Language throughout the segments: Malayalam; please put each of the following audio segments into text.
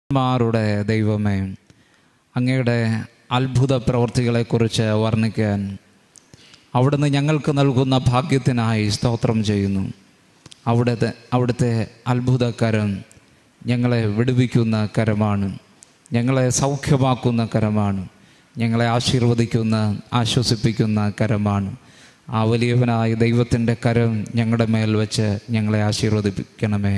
മാരുടെ ദൈവമേ, അങ്ങയുടെ അത്ഭുത പ്രവൃത്തികളെക്കുറിച്ച് വർണ്ണിക്കാൻ അവിടുന്ന് ഞങ്ങൾക്ക് നൽകുന്ന ഭാഗ്യത്തിനായി സ്തോത്രം ചെയ്യുന്നു. അവിടുത്തെ അത്ഭുതകരം ഞങ്ങളെ വിടുവിക്കുന്ന കരമാണ്, ഞങ്ങളെ സൗഖ്യമാക്കുന്ന കരമാണ്, ഞങ്ങളെ ആശീർവദിക്കുന്ന ആശ്വസിപ്പിക്കുന്ന കരമാണ്. ആ വലിയവനായ ദൈവത്തിൻ്റെ കരം ഞങ്ങളുടെ മേൽ വെച്ച് ഞങ്ങളെ ആശീർവദിപ്പിക്കണമേ.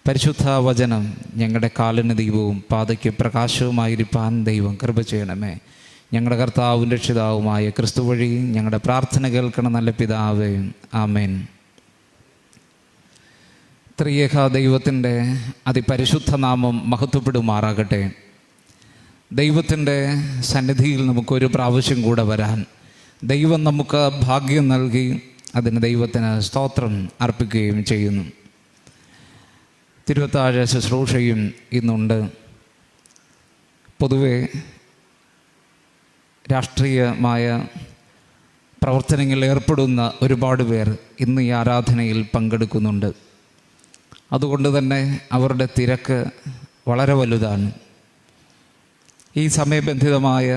പരിശുദ്ധ വചനം ഞങ്ങളുടെ കാലിന് ദീപവും പാതയ്ക്ക് പ്രകാശവുമായിരിക്കാൻ ദൈവം കൃപ ചെയ്യണമേ. ഞങ്ങളുടെ കർത്താവും രക്ഷിതാവുമായ ക്രിസ്തു വഴി ഞങ്ങളുടെ പ്രാർത്ഥന കേൾക്കണം നല്ല പിതാവേ, ആമേൻ. ത്രിയേക ദൈവത്തിൻ്റെ അതിപരിശുദ്ധ നാമം മഹത്വപ്പെടുമാറാകട്ടെ. ദൈവത്തിൻ്റെ സന്നിധിയിൽ നമുക്കൊരു പ്രാവശ്യം കൂടെ വരാൻ ദൈവം നമുക്ക് ഭാഗ്യം നൽകി. അതിന് ദൈവത്തിന് സ്തോത്രം അർപ്പിക്കുകയും ചെയ്യുന്നു. തിരുവത്താഴ ശുശ്രൂഷയും ഇന്നുണ്ട്. പൊതുവെ രാഷ്ട്രീയമായ പ്രവർത്തനങ്ങളിൽ ഏർപ്പെടുന്ന ഒരുപാട് പേർ ഇന്ന് ഈ ആരാധനയിൽ പങ്കെടുക്കുന്നുണ്ട്. അതുകൊണ്ട് തന്നെ അവരുടെ തിരക്ക് വളരെ വലുതാണ്. ഈ സമയബന്ധിതമായ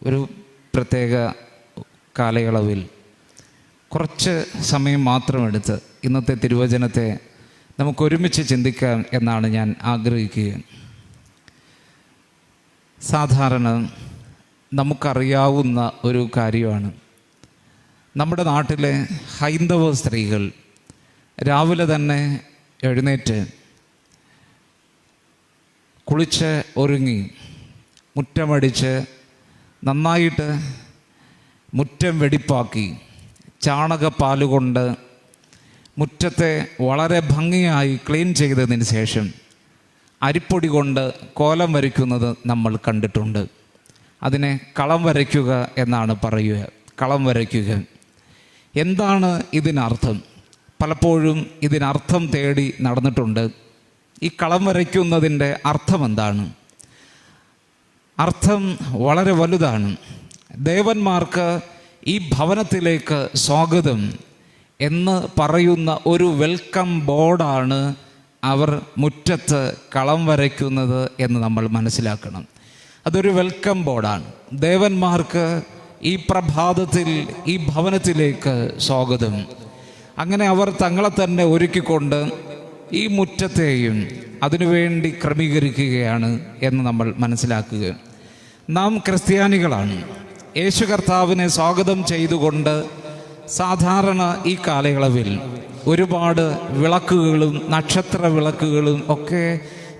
ഒരു പ്രത്യേക കാലയളവിൽ കുറച്ച് സമയം മാത്രമെടുത്ത് ഇന്നത്തെ തിരുവചനത്തെ നമുക്കൊരുമിച്ച് ചിന്തിക്കാം എന്നാണ് ഞാൻ ആഗ്രഹിക്കുക. സാധാരണ നമുക്കറിയാവുന്ന ഒരു കാര്യമാണ്, നമ്മുടെ നാട്ടിലെ ഹൈന്ദവ സ്ത്രീകൾ രാവിലെ തന്നെ എഴുന്നേറ്റ് കുളിച്ച് ഒരുങ്ങി മുറ്റമടിച്ച് നന്നായിട്ട് മുറ്റം വെടിപ്പാക്കി ചാണകപ്പാലുകൊണ്ട് മുറ്റത്തെ വളരെ ഭംഗിയായി ക്ലീൻ ചെയ്തതിന് ശേഷം അരിപ്പൊടി കൊണ്ട് കോലം വരയ്ക്കുന്നത് നമ്മൾ കണ്ടിട്ടുണ്ട്. അതിനെ കളം വരയ്ക്കുക എന്നാണ് പറയുക. കളം വരയ്ക്കുക എന്താണ് ഇതിനർത്ഥം? പലപ്പോഴും ഇതിനർത്ഥം തേടി നടന്നിട്ടുണ്ട്. ഈ കളം വരയ്ക്കുന്നതിൻ്റെ അർത്ഥം എന്താണ്? അർത്ഥം വളരെ വലുതാണ്. ദേവന്മാർക്ക് ഈ ഭവനത്തിലേക്ക് സ്വാഗതം എന്ന് പറയുന്ന ഒരു വെൽക്കം ബോർഡാണ് അവർ മുറ്റത്ത് കളം വരയ്ക്കുന്നത് എന്ന് നമ്മൾ മനസ്സിലാക്കണം. അതൊരു വെൽക്കം ബോർഡാണ്. ദേവന്മാർക്ക് ഈ പ്രഭാതത്തിൽ ഈ ഭവനത്തിലേക്ക് സ്വാഗതം. അങ്ങനെ അവർ തങ്ങളെ തന്നെ ഒരുക്കിക്കൊണ്ട് ഈ മുറ്റത്തെയും അതിനുവേണ്ടി ക്രമീകരിക്കുകയാണ് എന്ന് നമ്മൾ മനസ്സിലാക്കുക. നാം ക്രിസ്ത്യാനികളാണ്. യേശു കർത്താവിനെ സ്വാഗതം ചെയ്തുകൊണ്ട് സാധാരണ ഈ കാലയളവിൽ ഒരുപാട് വിളക്കുകളും നക്ഷത്ര വിളക്കുകളും ഒക്കെ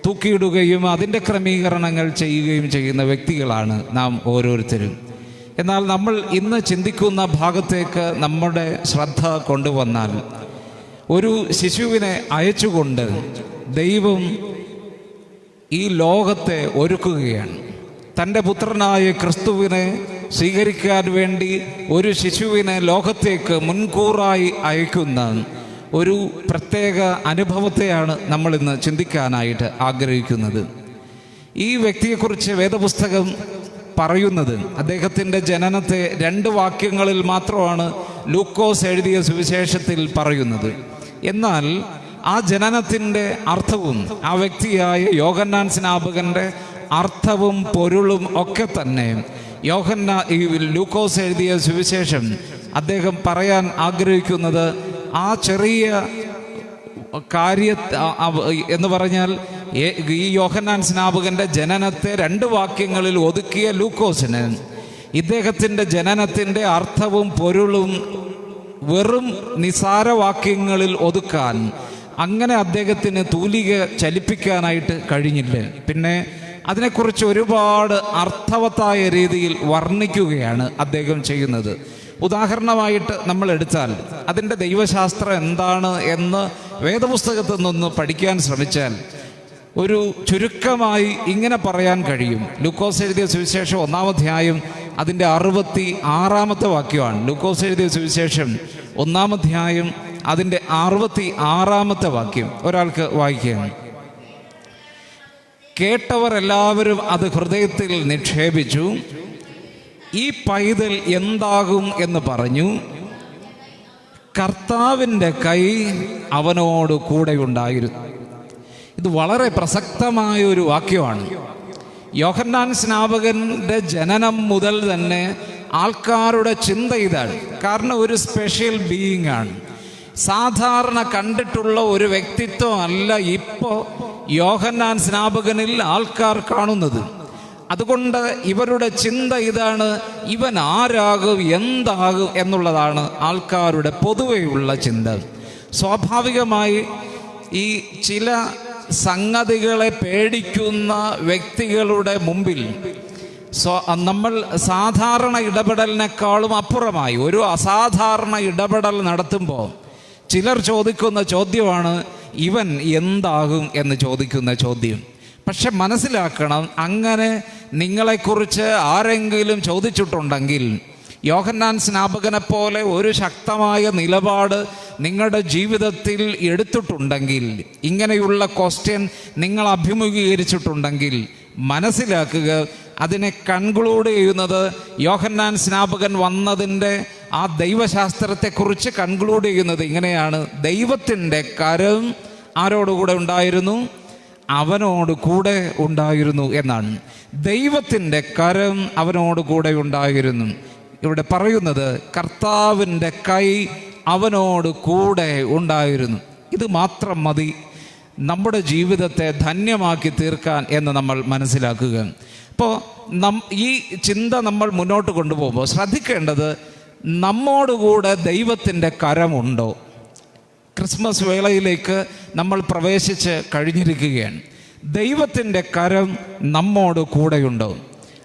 തൂക്കിയിടുകയും അതിൻ്റെ ക്രമീകരണങ്ങൾ ചെയ്യുകയും ചെയ്യുന്ന വ്യക്തികളാണ് നാം ഓരോരുത്തരും. എന്നാൽ നമ്മൾ ഇന്ന് ചിന്തിക്കുന്ന ഭാഗത്തേക്ക് നമ്മുടെ ശ്രദ്ധ കൊണ്ടുവന്നാൽ, ഒരു ശിശുവിനെ അയച്ചുകൊണ്ട് ദൈവം ഈ ലോകത്തെ ഒരുക്കുകയാണ്. തൻ്റെ പുത്രനായ ക്രിസ്തുവിനെ സ്വീകരിക്കാൻ വേണ്ടി ഒരു ശിശുവിനെ ലോകത്തേക്ക് മുൻകൂറായി അയക്കുന്ന ഒരു പ്രത്യേക അനുഭവത്തെയാണ് നമ്മളിന്ന് ചിന്തിക്കാനായിട്ട് ആഗ്രഹിക്കുന്നത്. ഈ വ്യക്തിയെക്കുറിച്ച് വേദപുസ്തകം പറയുന്നത്, അദ്ദേഹത്തിൻ്റെ ജനനത്തെ 2 വാക്യങ്ങളിൽ മാത്രമാണ് ലൂക്കോസ് എഴുതിയ സുവിശേഷത്തിൽ പറയുന്നത്. എന്നാൽ ആ ജനനത്തിൻ്റെ അർത്ഥവും ആ വ്യക്തിയായ യോഹന്നാൻ സ്നാപകൻ്റെ അർത്ഥവും പൊരുളും ഒക്കെ തന്നെ ഈ ലൂക്കോസ് എഴുതിയ സുവിശേഷം അദ്ദേഹം പറയാൻ ആഗ്രഹിക്കുന്നത് ആ ചെറിയ എന്ന് പറഞ്ഞാൽ ഈ യോഹന്നാൻ സ്നാപകൻ്റെ ജനനത്തെ 2 വാക്യങ്ങളിൽ ഒതുക്കിയ ലൂക്കോസിന് ഇദ്ദേഹത്തിൻ്റെ ജനനത്തിൻ്റെ അർത്ഥവും പൊരുളും വെറും നിസാര വാക്യങ്ങളിൽ ഒതുക്കാൻ, അങ്ങനെ അദ്ദേഹത്തിന് തൂലിക ചലിപ്പിക്കാനായിട്ട് കഴിഞ്ഞില്ല. പിന്നെ അതിനെക്കുറിച്ച് ഒരുപാട് അർത്ഥവത്തായ രീതിയിൽ വർണ്ണിക്കുകയാണ് അദ്ദേഹം ചെയ്യുന്നത്. ഉദാഹരണമായിട്ട് നമ്മൾ എടുത്താൽ അതിൻ്റെ ദൈവശാസ്ത്രം എന്താണ് എന്ന് വേദപുസ്തകത്തിൽ നിന്ന് പഠിക്കാൻ ശ്രമിച്ചാൽ ഒരു ചുരുക്കമായി ഇങ്ങനെ പറയാൻ കഴിയും. ലൂക്കോസ് എഴുതിയ സുവിശേഷം 1-ാം അധ്യായം അതിൻ്റെ 66-ാമത്തെ വാക്യമാണ്. ലൂക്കോസ് എഴുതിയ സുവിശേഷം 1-ാം അധ്യായം അതിൻ്റെ 66-ാമത്തെ വാക്യം ഒരാൾക്ക് വായിക്കുകയാണ്. കേട്ടവർ എല്ലാവരും അത് ഹൃദയത്തിൽ നിക്ഷേപിച്ചു. ഈ പൈതൽ എന്താകും എന്ന് പറഞ്ഞു. കർത്താവിൻ്റെ കൈ അവനോട് കൂടെ ഉണ്ടായിരുന്നു. ഇത് വളരെ പ്രസക്തമായ ഒരു വാക്യമാണ്. യോഹന്നാൻ സ്നാപകന്റെ ജനനം മുതൽ തന്നെ ആൾക്കാരുടെ ചിന്ത ഇതാണ്. കാരണം ഒരു സ്പെഷ്യൽ ബീയിങ് ആണ്. സാധാരണ കണ്ടിട്ടുള്ള ഒരു വ്യക്തിത്വം അല്ല ഇപ്പോൾ യോഹന്നാൻ സ്നാപകനിൽ ആൾക്കാർ കാണുന്നത്. അതുകൊണ്ട് ഇവരുടെ ചിന്ത ഇതാണ്, ഇവൻ ആരാകും, എന്താകും എന്നുള്ളതാണ് ആൾക്കാരുടെ പൊതുവെയുള്ള ചിന്ത. സ്വാഭാവികമായി ഈ ചില സംഗതികളെ പേടിക്കുന്ന വ്യക്തികളുടെ മുമ്പിൽ നമ്മൾ സാധാരണ ഇടപെടലിനേക്കാളും അപ്പുറമായി ഒരു അസാധാരണ ഇടപെടൽ നടത്തുമ്പോൾ ചിലർ ചോദിക്കുന്ന ചോദ്യമാണ്, ഇവൻ എന്താകും എന്ന് ചോദിക്കുന്ന ചോദ്യം. പക്ഷെ മനസ്സിലാക്കണം, അങ്ങനെ നിങ്ങളെക്കുറിച്ച് ആരെങ്കിലും ചോദിച്ചിട്ടുണ്ടെങ്കിൽ, യോഹന്നാൻ സ്നാപകനെ പോലെ ഒരു ശക്തമായ നിലപാട് നിങ്ങളുടെ ജീവിതത്തിൽ എടുത്തിട്ടുണ്ടെങ്കിൽ, ഇങ്ങനെയുള്ള ക്വസ്റ്റ്യൻ നിങ്ങൾ അഭിമുഖീകരിച്ചിട്ടുണ്ടെങ്കിൽ മനസ്സിലാക്കുക, അതിനെ കൺക്ലൂഡ് ചെയ്യുന്നത് യോഹന്നാൻ സ്നാപകൻ വന്നതിൻ്റെ ആ ദൈവശാസ്ത്രത്തെക്കുറിച്ച് കൺക്ലൂഡ് ചെയ്യുന്നത് ഇങ്ങനെയാണ്: ദൈവത്തിൻ്റെ കരം ആരോടുകൂടെ ഉണ്ടായിരുന്നു? അവനോട് കൂടെ ഉണ്ടായിരുന്നു എന്നാണ്. ദൈവത്തിൻ്റെ കരം അവനോട് കൂടെ ഉണ്ടായിരുന്നു. ഇവിടെ പറയുന്നത് കർത്താവിൻ്റെ കൈ അവനോട് കൂടെ ഉണ്ടായിരുന്നു. ഇത് മാത്രം മതി നമ്മുടെ ജീവിതത്തെ ധന്യമാക്കി തീർക്കാൻ എന്ന് നമ്മൾ മനസ്സിലാക്കുക. അപ്പോൾ ഈ ചിന്ത നമ്മൾ മുന്നോട്ട് കൊണ്ടുപോകുമ്പോൾ ശ്രദ്ധിക്കേണ്ടത്, നമ്മോടുകൂടെ ദൈവത്തിൻ്റെ കരമുണ്ടോ? ക്രിസ്മസ് വേളയിലേക്ക് നമ്മൾ പ്രവേശിച്ച് കഴിഞ്ഞിരിക്കുകയാണ്. ദൈവത്തിൻ്റെ കരം നമ്മോട് കൂടെയുണ്ടോ?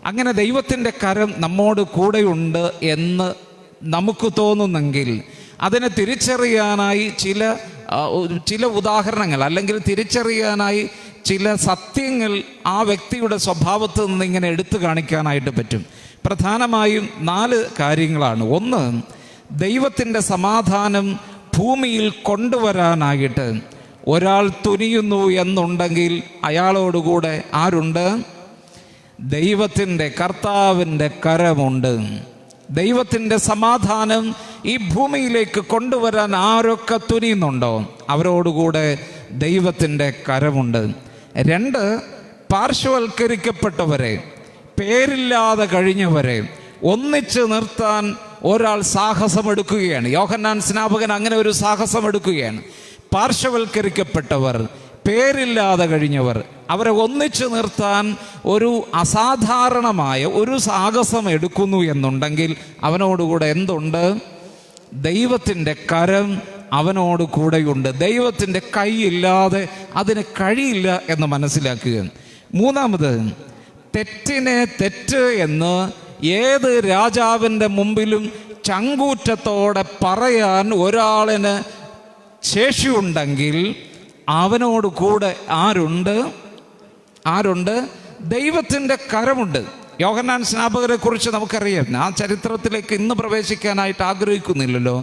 അങ്ങനെ ദൈവത്തിൻ്റെ കരം നമ്മോട് കൂടെയുണ്ട് എന്ന് നമുക്ക് തോന്നുന്നെങ്കിൽ അതിനെ തിരിച്ചറിയാനായി ചില ഉദാഹരണങ്ങൾ, അല്ലെങ്കിൽ തിരിച്ചറിയാനായി ചില സത്യങ്ങൾ ആ വ്യക്തിയുടെ സ്വഭാവത്തിൽ നിന്ന് ഇങ്ങനെ എടുത്തു കാണിക്കാനായിട്ട് പറ്റും. പ്രധാനമായും 4 കാര്യങ്ങളാണ്. ഒന്ന്, ദൈവത്തിൻ്റെ സമാധാനം ഭൂമിയിൽ കൊണ്ടുവരാനായിട്ട് ഒരാൾ തുനിയുന്നു എന്നുണ്ടെങ്കിൽ അയാളോടുകൂടെ ആരുണ്ട്? ദൈവത്തിൻ്റെ, കർത്താവിൻ്റെ കരമുണ്ട്. ദൈവത്തിൻ്റെ സമാധാനം ഈ ഭൂമിയിലേക്ക് കൊണ്ടുവരാൻ ആരൊക്കെ തുനിയുന്നുണ്ടോ അവരോടുകൂടെ ദൈവത്തിൻ്റെ കരമുണ്ട്. 2, പാർശ്വവൽക്കരിക്കപ്പെട്ടവരെ, പേരില്ലാതെ കഴിഞ്ഞവരെ ഒന്നിച്ച് നിർത്താൻ ഒരാൾ സാഹസമെടുക്കുകയാണ്. യോഹന്നാൻ സ്നാപകൻ അങ്ങനെ ഒരു സാഹസമെടുക്കുകയാണ്. പാർശ്വവൽക്കരിക്കപ്പെട്ടവർ, പേരില്ലാതെ കഴിഞ്ഞവർ, അവരെ ഒന്നിച്ചു നിർത്താൻ ഒരു അസാധാരണമായ ഒരു സാഹസം എടുക്കുന്നു എന്നുണ്ടെങ്കിൽ അവനോടുകൂടെ എന്തുണ്ട്? ദൈവത്തിൻ്റെ കരം അവനോട് കൂടെയുണ്ട്. ദൈവത്തിൻ്റെ കൈയില്ലാതെ അതിന് കഴിയില്ല എന്ന് മനസ്സിലാക്കുക. 3, തെറ്റിനെ തെറ്റ് എന്ന് ഏത് രാജാവിൻ്റെ മുമ്പിലും ചങ്കൂറ്റത്തോടെ പറയാൻ ഒരാളിന് ശേഷിയുണ്ടെങ്കിൽ അവനോട് കൂടെ ആരുണ്ട്? ദൈവത്തിൻ്റെ കരമുണ്ട്. യോഹന്നാൻ സ്നാപകരെ കുറിച്ച് നമുക്കറിയാം. ആ ചരിത്രത്തിലേക്ക് ഇന്ന് പ്രവേശിക്കാനായിട്ട് ആഗ്രഹിക്കുന്നില്ലല്ലോ.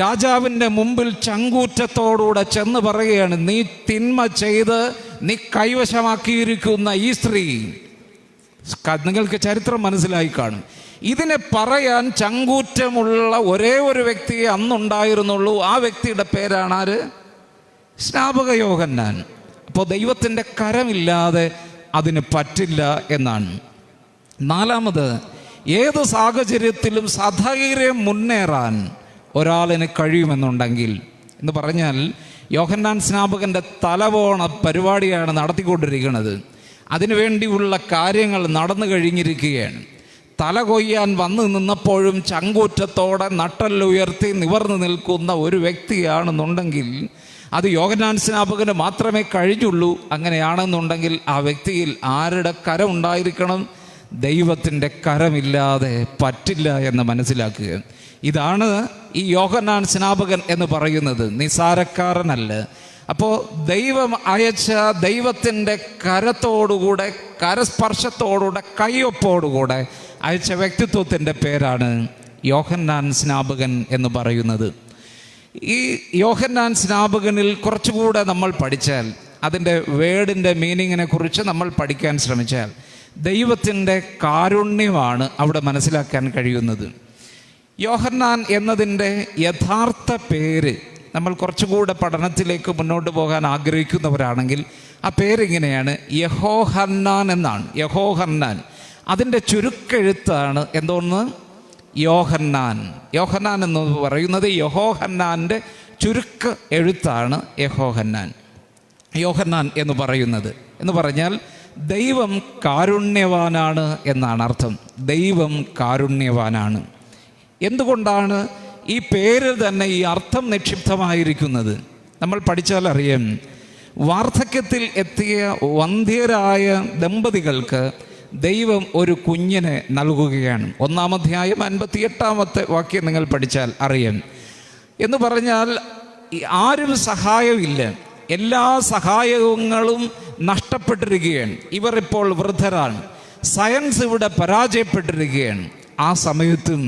രാജാവിൻ്റെ മുമ്പിൽ ചങ്കൂറ്റത്തോടുകൂടെ ചെന്ന് പറയുകയാണ്, നീ തിന്മ ചെയ്ത് നീ കൈവശമാക്കിയിരിക്കുന്ന ഈ സ്ത്രീ, നിങ്ങൾക്ക് ചരിത്രം മനസ്സിലായി കാണും. ഇതിനെ പറയാൻ ചങ്കൂറ്റമുള്ള ഒരേ ഒരു വ്യക്തിയെ അന്നുണ്ടായിരുന്നുള്ളൂ. ആ വ്യക്തിയുടെ പേരാണ് ആര്? സ്നാപക യോഹന്നാൻ. അപ്പോൾ ദൈവത്തിൻ്റെ കരമില്ലാതെ അതിന് പറ്റില്ല എന്നാണ്. 4, ഏത് സാഹചര്യത്തിലും സധൈര്യം മുന്നേറാൻ ഒരാളിന് കഴിയുമെന്നുണ്ടെങ്കിൽ, എന്ന് പറഞ്ഞാൽ യോഹന്നാൻ സ്നാപകൻ്റെ തലപോണ പരിപാടിയാണ് നടത്തിക്കൊണ്ടിരിക്കുന്നത്. അതിനുവേണ്ടിയുള്ള കാര്യങ്ങൾ നടന്നു കഴിഞ്ഞിരിക്കുകയാണ്. തല കൊയ്യാൻ വന്നു നിന്നപ്പോഴും ചങ്കൂറ്റത്തോടെ നട്ടെല്ലുയർത്തി നിവർന്നു നിൽക്കുന്ന ഒരു വ്യക്തിയാണെന്നുണ്ടെങ്കിൽ അത് യോഹന്നാൻ സ്നാപകന് മാത്രമേ കഴിഞ്ഞുള്ളൂ. അങ്ങനെയാണെന്നുണ്ടെങ്കിൽ ആ വ്യക്തിയിൽ ആരുടെ കരം ഉണ്ടായിരിക്കണം? ദൈവത്തിൻ്റെ കരമില്ലാതെ പറ്റില്ല എന്ന് മനസ്സിലാക്കുക. ഇതാണ് ഈ യോഹന്നാൻ സ്നാപകൻ എന്ന് പറയുന്നത്. നിസാരക്കാരനല്ല. അപ്പോൾ ദൈവം അയച്ച ദൈവത്തിൻ്റെ കരത്തോടുകൂടെ, കരസ്പർശത്തോടുകൂടെ, കയ്യൊപ്പോടുകൂടെ അയച്ച വ്യക്തിത്വത്തിൻ്റെ പേരാണ് യോഹന്നാൻ സ്നാപകൻ എന്ന് പറയുന്നത്. ഈ യോഹന്നാൻ സ്നാപകനിൽ കുറച്ചുകൂടെ നമ്മൾ പഠിച്ചാൽ, അതിൻ്റെ വേർഡിൻ്റെ മീനിങ്ങിനെ കുറിച്ച് നമ്മൾ പഠിക്കാൻ ശ്രമിച്ചാൽ, ദൈവത്തിൻ്റെ കാരുണ്യമാണ് അവിടെ മനസ്സിലാക്കാൻ കഴിയുന്നത്. യോഹന്നാൻ എന്നതിൻ്റെ യഥാർത്ഥ പേര് നമ്മൾ കുറച്ചുകൂടെ പഠനത്തിലേക്ക് മുന്നോട്ട് പോകാൻ ആഗ്രഹിക്കുന്നവരാണെങ്കിൽ ആ പേരിങ്ങനെയാണ്, യഹോഹന്നാൻ എന്നാണ്. യഹോഹന്നാൻ അതിൻ്റെ ചുരുക്കെഴുത്താണ് എന്തോന്ന്? യോഹന്നാൻ. യോഹന്നാൻ എന്ന് പറയുന്നത് യഹോഹന്നാൻ്റെ ചുരുക്ക എഴുത്താണ് യഹോഹന്നാൻ. യോഹന്നാൻ എന്ന് പറയുന്നത് എന്ന് പറഞ്ഞാൽ ദൈവം കാരുണ്യവാനാണ് എന്നാണ് അർത്ഥം. ദൈവം കാരുണ്യവാനാണ്. എന്തുകൊണ്ടാണ് ഈ പേരിൽ തന്നെ ഈ അർത്ഥം നിക്ഷിപ്തമായിരിക്കുന്നത്? നമ്മൾ പഠിച്ചാൽ അറിയാം. വാർദ്ധക്യത്തിൽ എത്തിയ വന്ധ്യരായ ദമ്പതികൾക്ക് ദൈവം ഒരു കുഞ്ഞിനെ നൽകുകയാണ്. 1-ാം അധ്യായം 58-ാമത്തെ വാക്യം നിങ്ങൾ പഠിച്ചാൽ അറിയാം. എന്ന് പറഞ്ഞാൽ ആരും സഹായമില്ല, എല്ലാ സഹായങ്ങളും നഷ്ടപ്പെട്ടിരിക്കുകയാണ്. ഇവർ ഇപ്പോൾ വൃദ്ധരാണ്. സയൻസ് ഇവിടെ പരാജയപ്പെട്ടിരിക്കുകയാണ്. ആ സമയത്തും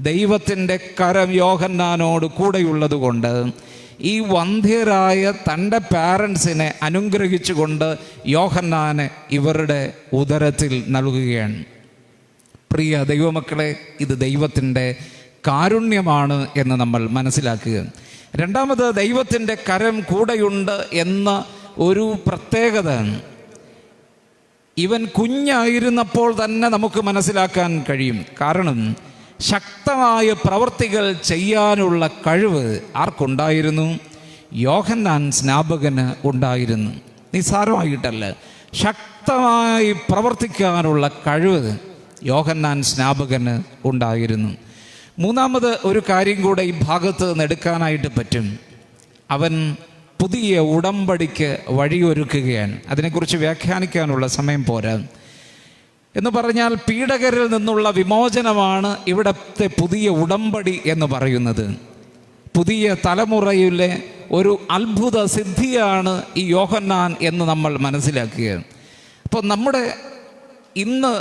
ദൈവത്തിൻ്റെ കരം യോഹന്നാനോട് കൂടെയുള്ളത് കൊണ്ട് ഈ വന്ധ്യരായ തൻ്റെ പാരൻസിനെ അനുഗ്രഹിച്ചുകൊണ്ട് യോഹന്നാനെ ഇവരുടെ ഉദരത്തിൽ നൽകുകയാണ്. പ്രിയ ദൈവമക്കളെ, ഇത് ദൈവത്തിൻ്റെ കാരുണ്യമാണ് എന്ന് നമ്മൾ മനസ്സിലാക്കുക. രണ്ടാമത്, ദൈവത്തിൻ്റെ കരം കൂടെയുണ്ട് എന്ന ഒരു പ്രത്യേകത ഇവൻ കുഞ്ഞായിരുന്നപ്പോൾ തന്നെ നമുക്ക് മനസ്സിലാക്കാൻ കഴിയും. കാരണം ശക്തമായ പ്രവൃത്തികൾ ചെയ്യാനുള്ള കഴിവ് ആർക്കുണ്ടായിരുന്നു? യോഹന്നാൻ സ്നാപകന് ഉണ്ടായിരുന്നു. നിസ്സാരമായിട്ടല്ല, ശക്തമായി പ്രവർത്തിക്കാനുള്ള കഴിവ് യോഹന്നാൻ സ്നാപകന് ഉണ്ടായിരുന്നു. മൂന്നാമത് ഒരു കാര്യം കൂടെ ഈ ഭാഗത്ത് നിന്ന് എടുക്കാനായിട്ട് പറ്റും. അവൻ പുതിയ ഉടമ്പടിക്ക് വഴിയൊരുക്കുകയാണ്. അതിനെക്കുറിച്ച് വ്യാഖ്യാനിക്കാനുള്ള സമയം പോരാ. എന്ന് പറഞ്ഞാൽ പീഡകരിൽ നിന്നുള്ള വിമോചനമാണ് ഇവിടത്തെ പുതിയ ഉടമ്പടി എന്ന് പറയുന്നത്. പുതിയ തലമുറയിലെ ഒരു അത്ഭുത സിദ്ധിയാണ് ഈ യോഹന്നാൻ എന്ന് നമ്മൾ മനസ്സിലാക്കുക. അപ്പോൾ നമ്മുടെ ഇന്ന്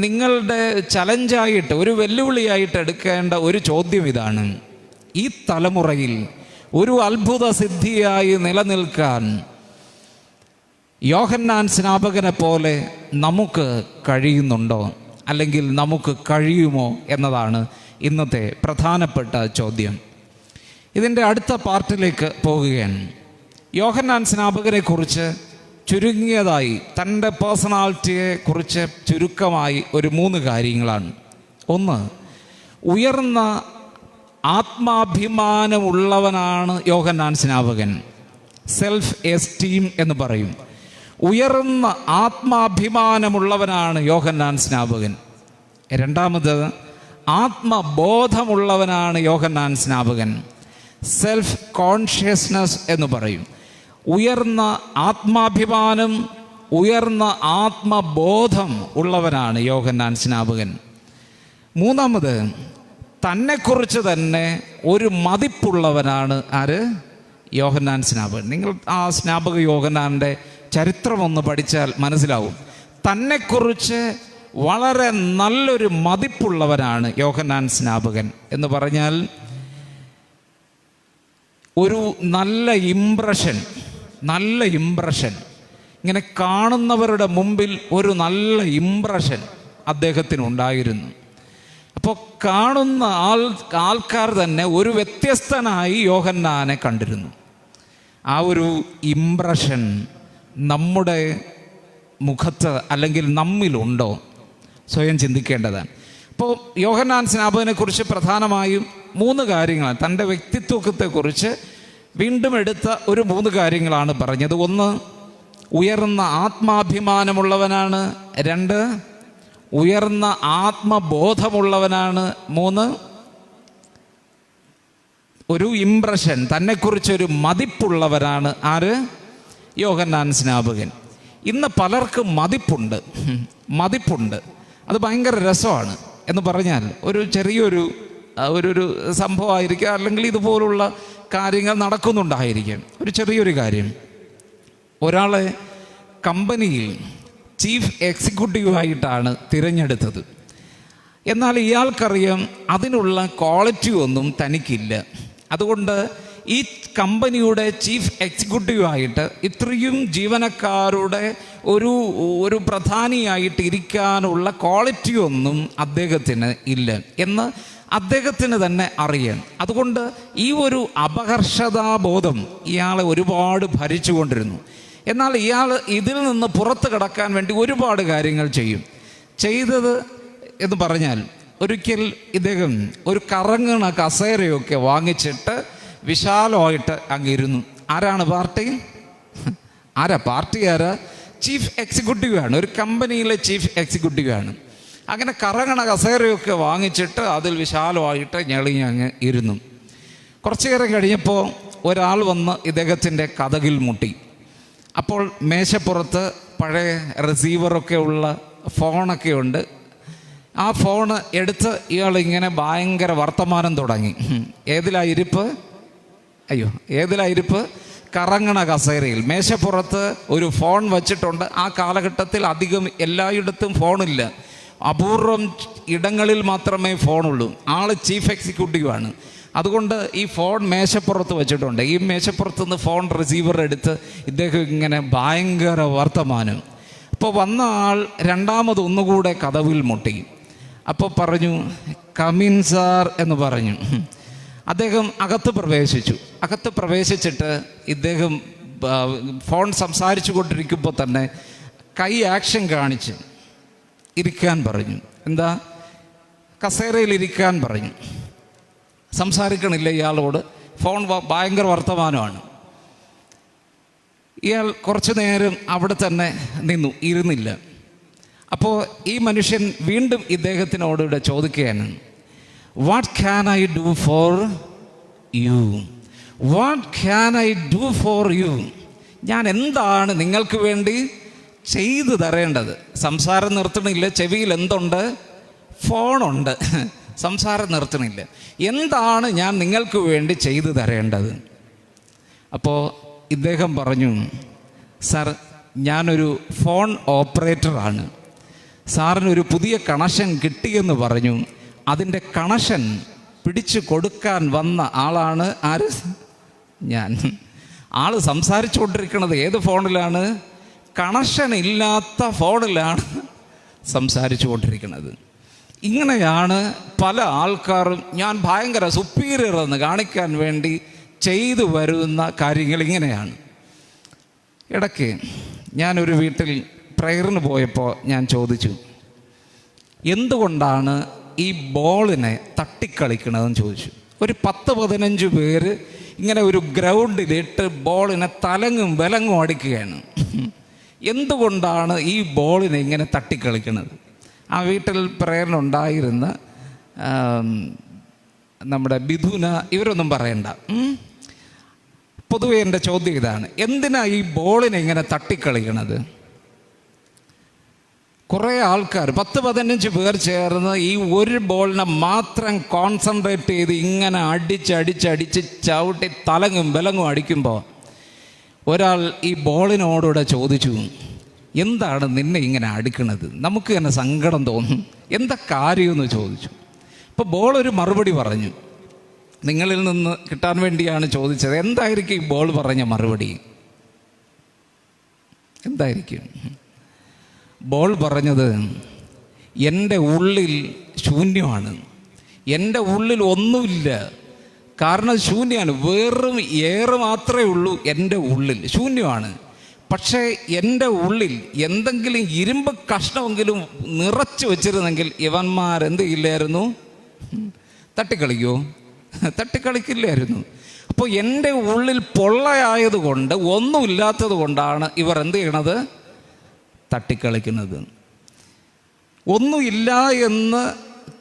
നിങ്ങളുടെ ചലഞ്ചായിട്ട്, ഒരു വെല്ലുവിളിയായിട്ട് എടുക്കേണ്ട ഒരു ചോദ്യം ഇതാണ്: ഈ തലമുറയിൽ ഒരു അത്ഭുത സിദ്ധിയായി നിലനിൽക്കാൻ യോഹന്നാൻ സ്നാപകനെ പോലെ നമുക്ക് കഴിയുന്നുണ്ടോ, അല്ലെങ്കിൽ നമുക്ക് കഴിയുമോ എന്നതാണ് ഇന്നത്തെ പ്രധാനപ്പെട്ട ചോദ്യം. ഇതിൻ്റെ അടുത്ത പാർട്ടിലേക്ക് പോകുകയാണ്. യോഹന്നാൻ സ്നാപകനെ കുറിച്ച് ചുരുങ്ങിയതായി, തൻ്റെ പേഴ്സണാലിറ്റിയെ കുറിച്ച് ചുരുക്കമായി ഒരു 3 കാര്യങ്ങളാണ്. ഒന്ന്, ഉയർന്ന ആത്മാഭിമാനമുള്ളവനാണ് യോഹന്നാൻ സ്നാപകൻ. സെൽഫ് എസ്റ്റീം എന്ന് പറയും. ഉയർന്ന ആത്മാഭിമാനമുള്ളവനാണ് യോഹന്നാൻ സ്നാപകൻ. രണ്ടാമത്, ആത്മബോധമുള്ളവനാണ് യോഹന്നാൻ സ്നാപകൻ. സെൽഫ് കോൺഷ്യസ്നസ് എന്ന് പറയും. ഉയർന്ന ആത്മാഭിമാനം, ഉയർന്ന ആത്മബോധം ഉള്ളവനാണ് യോഹന്നാൻ സ്നാപകൻ. മൂന്നാമത്, തന്നെക്കുറിച്ച് തന്നെ ഒരു മതിപ്പുള്ളവനാണ് ആര്? യോഹന്നാൻ സ്നാപകൻ. നിങ്ങൾ ആ സ്നാപക യോഹന്നാൻ്റെ ചരിത്രമൊന്ന് പഠിച്ചാൽ മനസ്സിലാവും. തന്നെക്കുറിച്ച് വളരെ നല്ലൊരു മതിപ്പുള്ളവനാണ് യോഹന്നാൻ സ്നാപകൻ. എന്ന് പറഞ്ഞാൽ ഒരു നല്ല ഇംപ്രഷൻ, ഇങ്ങനെ കാണുന്നവരുടെ മുമ്പിൽ ഒരു നല്ല ഇംപ്രഷൻ അദ്ദേഹത്തിനുണ്ടായിരുന്നു. അപ്പോൾ കാണുന്ന ആൾക്കാർ തന്നെ ഒരു വ്യത്യസ്തനായി യോഹന്നാനെ കണ്ടിരുന്നു. ആ ഒരു ഇംപ്രഷൻ നമ്മുടെ മുഖത്ത് അല്ലെങ്കിൽ നമ്മിലുണ്ടോ? സ്വയം ചിന്തിക്കേണ്ടതാണ്. അപ്പോൾ യോഹന്നാൻ സ്നാപകനെ കുറിച്ച് പ്രധാനമായും 3 കാര്യങ്ങളാണ്, തൻ്റെ വ്യക്തിത്വത്തെക്കുറിച്ച് വീണ്ടും എടുത്ത ഒരു 3 കാര്യങ്ങളാണ് പറഞ്ഞത്. 1, ഉയർന്ന ആത്മാഭിമാനമുള്ളവനാണ്. 2, ഉയർന്ന ആത്മബോധമുള്ളവനാണ്. 3, ഒരു ഇംപ്രഷൻ, തന്നെക്കുറിച്ചൊരു മതിപ്പുള്ളവരാണ്. ആര്? യോഹന്നാൻ സ്നാപകൻ. ഇന്ന് പലർക്കും മതിപ്പുണ്ട്. അത് ഭയങ്കര രസമാണ്. എന്ന് പറഞ്ഞാൽ ഒരു ചെറിയൊരു ഒരു സംഭവമായിരിക്കാം, അല്ലെങ്കിൽ ഇതുപോലുള്ള കാര്യങ്ങൾ നടക്കുന്നുണ്ടായിരിക്കും. ഒരു ചെറിയൊരു കാര്യം, ഒരാളെ കമ്പനിയിൽ ചീഫ് എക്സിക്യൂട്ടീവായിട്ടാണ് തിരഞ്ഞെടുത്തത്. എന്നാൽ ഇയാൾക്കറിയാം അതിനുള്ള ക്വാളിറ്റി ഒന്നും തനിക്കില്ല. അതുകൊണ്ട് ഈ കമ്പനിയുടെ ചീഫ് എക്സിക്യൂട്ടീവായിട്ട് ഇത്രയും ജീവനക്കാരുടെ ഒരു പ്രധാനിയായിട്ട് ഇരിക്കാനുള്ള ക്വാളിറ്റി ഒന്നും അദ്ദേഹത്തിന് ഇല്ല എന്ന് അദ്ദേഹത്തിന് തന്നെ അറിയാം. അതുകൊണ്ട് ഈ ഒരു അപകർഷതാബോധം ഇയാളെ ഒരുപാട് ഭരിച്ചുകൊണ്ടിരുന്നു. എന്നാൽ ഇയാൾ ഇതിൽ നിന്ന് പുറത്ത് കടക്കാൻ വേണ്ടി ഒരുപാട് കാര്യങ്ങൾ ചെയ്തത് എന്ന് പറഞ്ഞാൽ, ഒരിക്കൽ ഇദ്ദേഹം ഒരു കറങ്ങണ കസേരയൊക്കെ വാങ്ങിച്ചിട്ട് വിശാലമായിട്ട് അങ്ങിരുന്നു. ആരാണ് പാർട്ടി? ആരാ? ചീഫ് എക്സിക്യൂട്ടീവ് ആണ്, ഒരു കമ്പനിയിലെ ചീഫ് എക്സിക്യൂട്ടീവ് ആണ്. അങ്ങനെ കറങ്ങണ കസേരയൊക്കെ വാങ്ങിച്ചിട്ട് അതിൽ വിശാലമായിട്ട് ഞെളിഞ്ഞങ്ങ് ഇരുന്നു. കുറച്ചു നേരം കഴിഞ്ഞപ്പോൾ ഒരാൾ വന്ന് ഇദ്ദേഹത്തിൻ്റെ കതകിൽ മുട്ടി. അപ്പോൾ മേശപ്പുറത്ത് പഴയ റിസീവറൊക്കെ ഉള്ള ഫോണൊക്കെ ഉണ്ട്. ആ ഫോണ് എടുത്ത് ഇയാളിങ്ങനെ ഭയങ്കര വർത്തമാനം തുടങ്ങി. ഏതിലായിരിപ്പ്? കറങ്ങണ കസേരയിൽ. മേശപ്പുറത്ത് ഒരു ഫോൺ വച്ചിട്ടുണ്ട്. ആ കാലഘട്ടത്തിൽ അധികം എല്ലായിടത്തും ഫോണില്ല, അപൂർവം ഇടങ്ങളിൽ മാത്രമേ ഫോണുള്ളൂ. ആൾ ചീഫ് എക്സിക്യൂട്ടീവ് ആണ്. അതുകൊണ്ട് ഈ ഫോൺ മേശപ്പുറത്ത് വെച്ചിട്ടുണ്ട്. ഈ മേശപ്പുറത്ത് നിന്ന് ഫോൺ റിസീവർ എടുത്ത് ഇദ്ദേഹം ഇങ്ങനെ ഭയങ്കര വർത്തമാനം. അപ്പോൾ വന്ന ആൾ രണ്ടാമതൊന്നുകൂടെ കതവിൽ മുട്ടി. അപ്പോൾ പറഞ്ഞു, കമിൻ സാർ എന്ന് പറഞ്ഞു. അദ്ദേഹം അകത്ത് പ്രവേശിച്ചിട്ട് ഇദ്ദേഹം ഫോൺ സംസാരിച്ചു കൊണ്ടിരിക്കുമ്പോൾ തന്നെ കൈ ആക്ഷൻ കാണിച്ച് ഇരിക്കാൻ പറഞ്ഞു. എന്താ? കസേരയിൽ ഇരിക്കാൻ പറഞ്ഞു. സംസാരിക്കണില്ല ഇയാളോട്, ഫോൺ ഭയങ്കര വർത്തമാനമാണ്. ഇയാൾ കുറച്ചു നേരം അവിടെ തന്നെ ഇരുന്നില്ല. അപ്പോൾ ഈ മനുഷ്യൻ വീണ്ടും ഇദ്ദേഹത്തിനോട് ഇവിടെ ചോദിക്കുകയാണ്, what can I do for you? What can I do for you? ഞാൻ എന്താണ് നിങ്ങൾക്ക് വേണ്ടി ചെയ്തു തരേണ്ടത്? സംസാരം നിർത്തണില്ല, ചെവിയിൽ എന്തുണ്ട്? ഫോണുണ്ട്, സംസാരം നിർത്തണില്ല. എന്താണ് ഞാൻ നിങ്ങൾക്ക് വേണ്ടി ചെയ്തു തരേണ്ടത്? അപ്പോൾ ഇദ്ദേഹം പറഞ്ഞു, സാർ, ഞാനൊരു ഫോൺ ഓപ്പറേറ്ററാണ്. സാറിനൊരു പുതിയ കണക്ഷൻ കിട്ടിയെന്ന് പറഞ്ഞു. അതിൻ്റെ കണക്ഷൻ പിടിച്ചു കൊടുക്കാൻ വന്ന ആളാണ് ആര്? ഞാൻ. ആൾ സംസാരിച്ചു കൊണ്ടിരിക്കുന്നത് ഏത് ഫോണിലാണ്? കണക്ഷൻ ഇല്ലാത്ത ഫോണിലാണ് സംസാരിച്ചു കൊണ്ടിരിക്കുന്നത്. ഇങ്ങനെയാണ് പല ആൾക്കാരും ഞാൻ ഭയങ്കര സുപ്പീരിയർ എന്ന് കാണിക്കാൻ വേണ്ടി ചെയ്തു വരുന്ന കാര്യങ്ങൾ ഇങ്ങനെയാണ്. ഇടയ്ക്ക് ഞാനൊരു വീട്ടിൽ പ്രയറിന് പോയപ്പോൾ ഞാൻ ചോദിച്ചു, എന്തുകൊണ്ടാണ് ഈ ബോളിനെ തട്ടിക്കളിക്കണതെന്ന് ചോദിച്ചു. ഒരു 10-15 പേര് ഇങ്ങനെ ഒരു ഗ്രൗണ്ടിലിട്ട് ബോളിനെ തലങ്ങും വിലങ്ങും അടിക്കുകയാണ്. എന്തുകൊണ്ടാണ് ഈ ബോളിനെ ഇങ്ങനെ തട്ടിക്കളിക്കുന്നത്? ആ വീട്ടിൽ പ്രേരണുണ്ടായിരുന്ന നമ്മുടെ ബിധുന, ഇവരൊന്നും പറയണ്ട. പൊതുവെ എൻ്റെ ചോദ്യം ഇതാണ്, എന്തിനാ ഈ ബോളിനെ ഇങ്ങനെ തട്ടിക്കളിക്കണത്? കുറേ ആൾക്കാർ 10-15 പേർ ചേർന്ന് ഈ ഒരു ബോളിനെ മാത്രം കോൺസെൻട്രേറ്റ് ചെയ്ത് ഇങ്ങനെ അടിച്ച് ചവിട്ടി തലങ്ങും വിലങ്ങും അടിക്കുമ്പോൾ ഒരാൾ ഈ ബോളിനോടുകൂടെ ചോദിച്ചു, എന്താണ് നിന്നെ ഇങ്ങനെ അടുക്കണത്? നമുക്ക് തന്നെ സങ്കടം തോന്നും, എന്താ കാര്യമെന്ന് ചോദിച്ചു. ഇപ്പോൾ ബോൾ ഒരു മറുപടി പറഞ്ഞു. നിങ്ങളിൽ നിന്ന് കിട്ടാൻ വേണ്ടിയാണ് ചോദിച്ചത്. എന്തായിരിക്കും ഈ ബോൾ പറഞ്ഞ മറുപടി? എന്തായിരിക്കും? ബോൾ പറഞ്ഞത്, എൻ്റെ ഉള്ളിൽ ശൂന്യമാണ്, എൻ്റെ ഉള്ളിൽ ഒന്നുമില്ല. കാരണം ശൂന്യമാണ്, വെറും എയർ മാത്രമേ ഉള്ളൂ എൻ്റെ ഉള്ളിൽ, ശൂന്യമാണ്. പക്ഷേ എൻ്റെ ഉള്ളിൽ എന്തെങ്കിലും ഇരുമ്പ് കഷ്ണമെങ്കിലും നിറച്ച് വെച്ചിരുന്നെങ്കിൽ ഇവന്മാരെന്ത് ഇല്ലായിരുന്നു? തട്ടിക്കളിക്കില്ലായിരുന്നു. അപ്പോൾ എൻ്റെ ഉള്ളിൽ പൊള്ളയായതുകൊണ്ട്, ഒന്നുമില്ലാത്തത് കൊണ്ടാണ് ഇവർ എന്ത് ചെയ്യണത്? തട്ടിക്കളിക്കുന്നത്. ഒന്നുമില്ല എന്ന്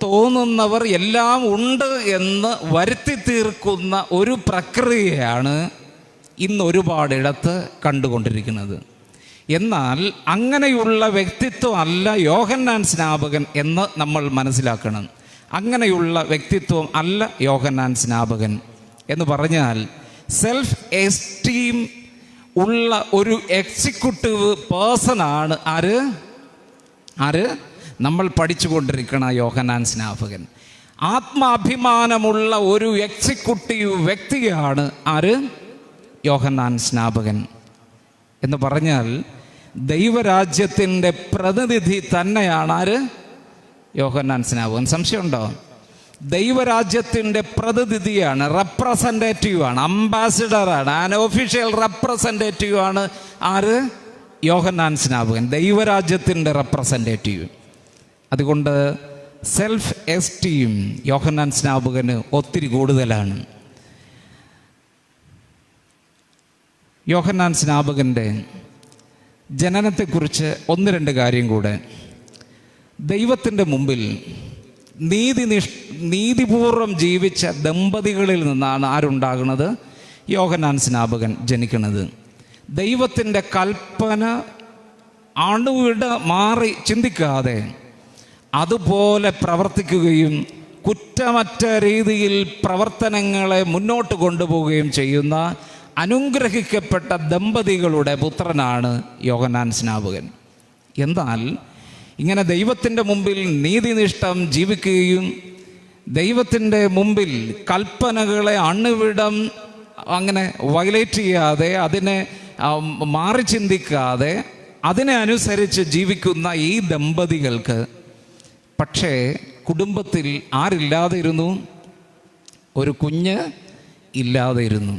തോന്നുന്നവർ എല്ലാം ഉണ്ട് എന്ന് വരുത്തി തീർക്കുന്ന ഒരു പ്രക്രിയയാണ് ഇന്ന് ഒരുപാടിടത്ത് കണ്ടുകൊണ്ടിരിക്കുന്നത്. എന്നാൽ അങ്ങനെയുള്ള വ്യക്തിത്വം അല്ല യോഹന്നാൻ സ്നാപകൻ എന്ന് നമ്മൾ മനസ്സിലാക്കണം. അങ്ങനെയുള്ള വ്യക്തിത്വം അല്ല യോഹന്നാൻ സ്നാപകൻ എന്ന് പറഞ്ഞാൽ സെൽഫ് എസ്റ്റീം ഉള്ള ഒരു എക്സിക്യൂട്ടീവ് പേഴ്സണാണ് ആര് നമ്മൾ പഠിച്ചുകൊണ്ടിരിക്കുന്ന യോഹന്നാൻ സ്നാപകൻ. ആത്മാഭിമാനമുള്ള ഒരു എക്സിക്യൂട്ടീവ് വ്യക്തിയാണ് ആര്? യോഹന്നാൻ സ്നാപകൻ എന്ന് പറഞ്ഞാൽ ദൈവരാജ്യത്തിൻ്റെ പ്രതിനിധി തന്നെയാണ് ആര്? യോഹന്നാൻ സ്നാപകൻ. സംശയമുണ്ടോ? ദൈവരാജ്യത്തിൻ്റെ പ്രതിനിധിയാണ്, റെപ്രസെൻറ്റേറ്റീവാണ്, അംബാസിഡറാണ്, ഒഫീഷ്യൽ റെപ്രസെൻറ്റേറ്റീവാണ്. ആര്? യോഹന്നാൻ സ്നാപകൻ, ദൈവരാജ്യത്തിൻ്റെ റെപ്രസെൻറ്റേറ്റീവ്. അതുകൊണ്ട് സെൽഫ് എസ്റ്റീം യോഹന്നാൻ സ്നാപകന് ഒത്തിരി കൂടുതലാണ്. യോഹന്നാൻ സ്നാപകൻ്റെ ജനനത്തെക്കുറിച്ച് ഒന്ന് രണ്ട് കാര്യം കൂടെ. ദൈവത്തിൻ്റെ മുമ്പിൽ നീതിപൂർവം ജീവിച്ച ദമ്പതികളിൽ നിന്നാണ് ആരുണ്ടാകുന്നത്? യോഹന്നാൻ സ്നാപകൻ ജനിക്കുന്നത്. ദൈവത്തിൻ്റെ കൽപ്പന അണുവിട മാറി ചിന്തിക്കാതെ അതുപോലെ പ്രവർത്തിക്കുകയും കുറ്റമറ്റ രീതിയിൽ പ്രവർത്തനങ്ങളെ മുന്നോട്ട് കൊണ്ടുപോവുകയും ചെയ്യുന്ന അനുഗ്രഹിക്കപ്പെട്ട ദമ്പതികളുടെ പുത്രനാണ് യോഹന്നാൻ സ്നാപകൻ. എന്നാൽ ഇങ്ങനെ ദൈവത്തിൻ്റെ മുമ്പിൽ നീതിനിഷ്ഠം ജീവിക്കുകയും ദൈവത്തിൻ്റെ മുമ്പിൽ കൽപ്പനകളെ അണുവിടം അങ്ങനെ വയലേറ്റ് ചെയ്യാതെ, അതിനെ മാറി ചിന്തിക്കാതെ അതിനെ അനുസരിച്ച് ജീവിക്കുന്ന ഈ ദമ്പതികൾക്ക് പക്ഷേ കുടുംബത്തിൽ ആരില്ലാതെ ഇരുന്നു? ഒരു കുഞ്ഞ് ഇല്ലാതെ ഇരുന്നു.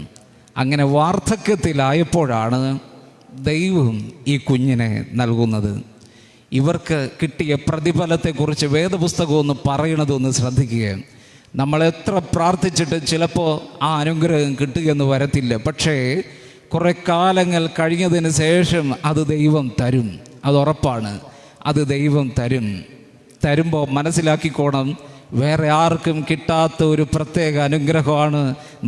അങ്ങനെ വാർദ്ധക്യത്തിലായപ്പോഴാണ് ദൈവം ഈ കുഞ്ഞിനെ നൽകുന്നത്. ഇവർക്ക് കിട്ടിയ പ്രതിഫലത്തെക്കുറിച്ച് വേദപുസ്തകം ഒന്ന് പറയണതൊന്ന് ശ്രദ്ധിക്കുക. നമ്മൾ എത്ര പ്രാർത്ഥിച്ചിട്ട് ചിലപ്പോൾ ആ അനുഗ്രഹം കിട്ടുകയെന്ന് വരത്തില്ല. പക്ഷേ കുറേ കാലങ്ങൾ കഴിഞ്ഞതിന് ശേഷം അത് ദൈവം തരും, അത് ഉറപ്പാണ്. അത് ദൈവം തരുമ്പോൾ മനസ്സിലാക്കിക്കോണം, വേറെ ആർക്കും കിട്ടാത്ത ഒരു പ്രത്യേക അനുഗ്രഹമാണ്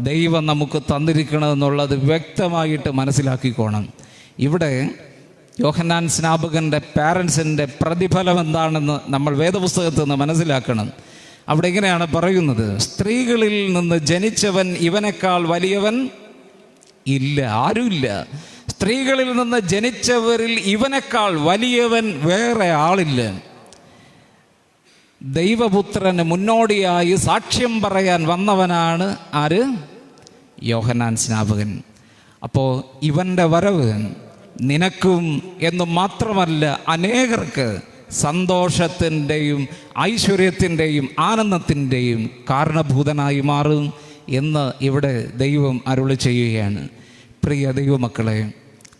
ദൈവം നമുക്ക് തന്നിരിക്കണമെന്നുള്ളത് വ്യക്തമായിട്ട് മനസ്സിലാക്കിക്കോണം. ഇവിടെ യോഹന്നാൻ സ്നാപകൻ്റെ പാരൻസിൻ്റെ പ്രതിഫലം എന്താണെന്ന് നമ്മൾ വേദപുസ്തകത്തിൽ നിന്ന് മനസ്സിലാക്കണം. അവിടെ ഇങ്ങനെയാണ് പറയുന്നത്: സ്ത്രീകളിൽ നിന്ന് ജനിച്ചവൻ ഇവനേക്കാൾ വലിയവൻ ഇല്ല, ആരുമില്ല. സ്ത്രീകളിൽ നിന്ന് ജനിച്ചവരിൽ ഇവനേക്കാൾ വലിയവൻ വേറെ ആളില്ല. ദൈവപുത്രന് മുന്നോടിയായി സാക്ഷ്യം പറയാൻ വന്നവനാണ് ആര്? യോഹന്നാൻ സ്നാപകൻ. അപ്പോൾ ഇവൻ്റെ വരവ് നിനക്കും എന്ന് മാത്രമല്ല, അനേകർക്ക് സന്തോഷത്തിൻ്റെയും ഐശ്വര്യത്തിൻ്റെയും ആനന്ദത്തിൻ്റെയും കാരണഭൂതനായി മാറും എന്ന് ഇവിടെ ദൈവം അരുളി ചെയ്യുകയാണ്. പ്രിയ ദൈവമക്കളെ,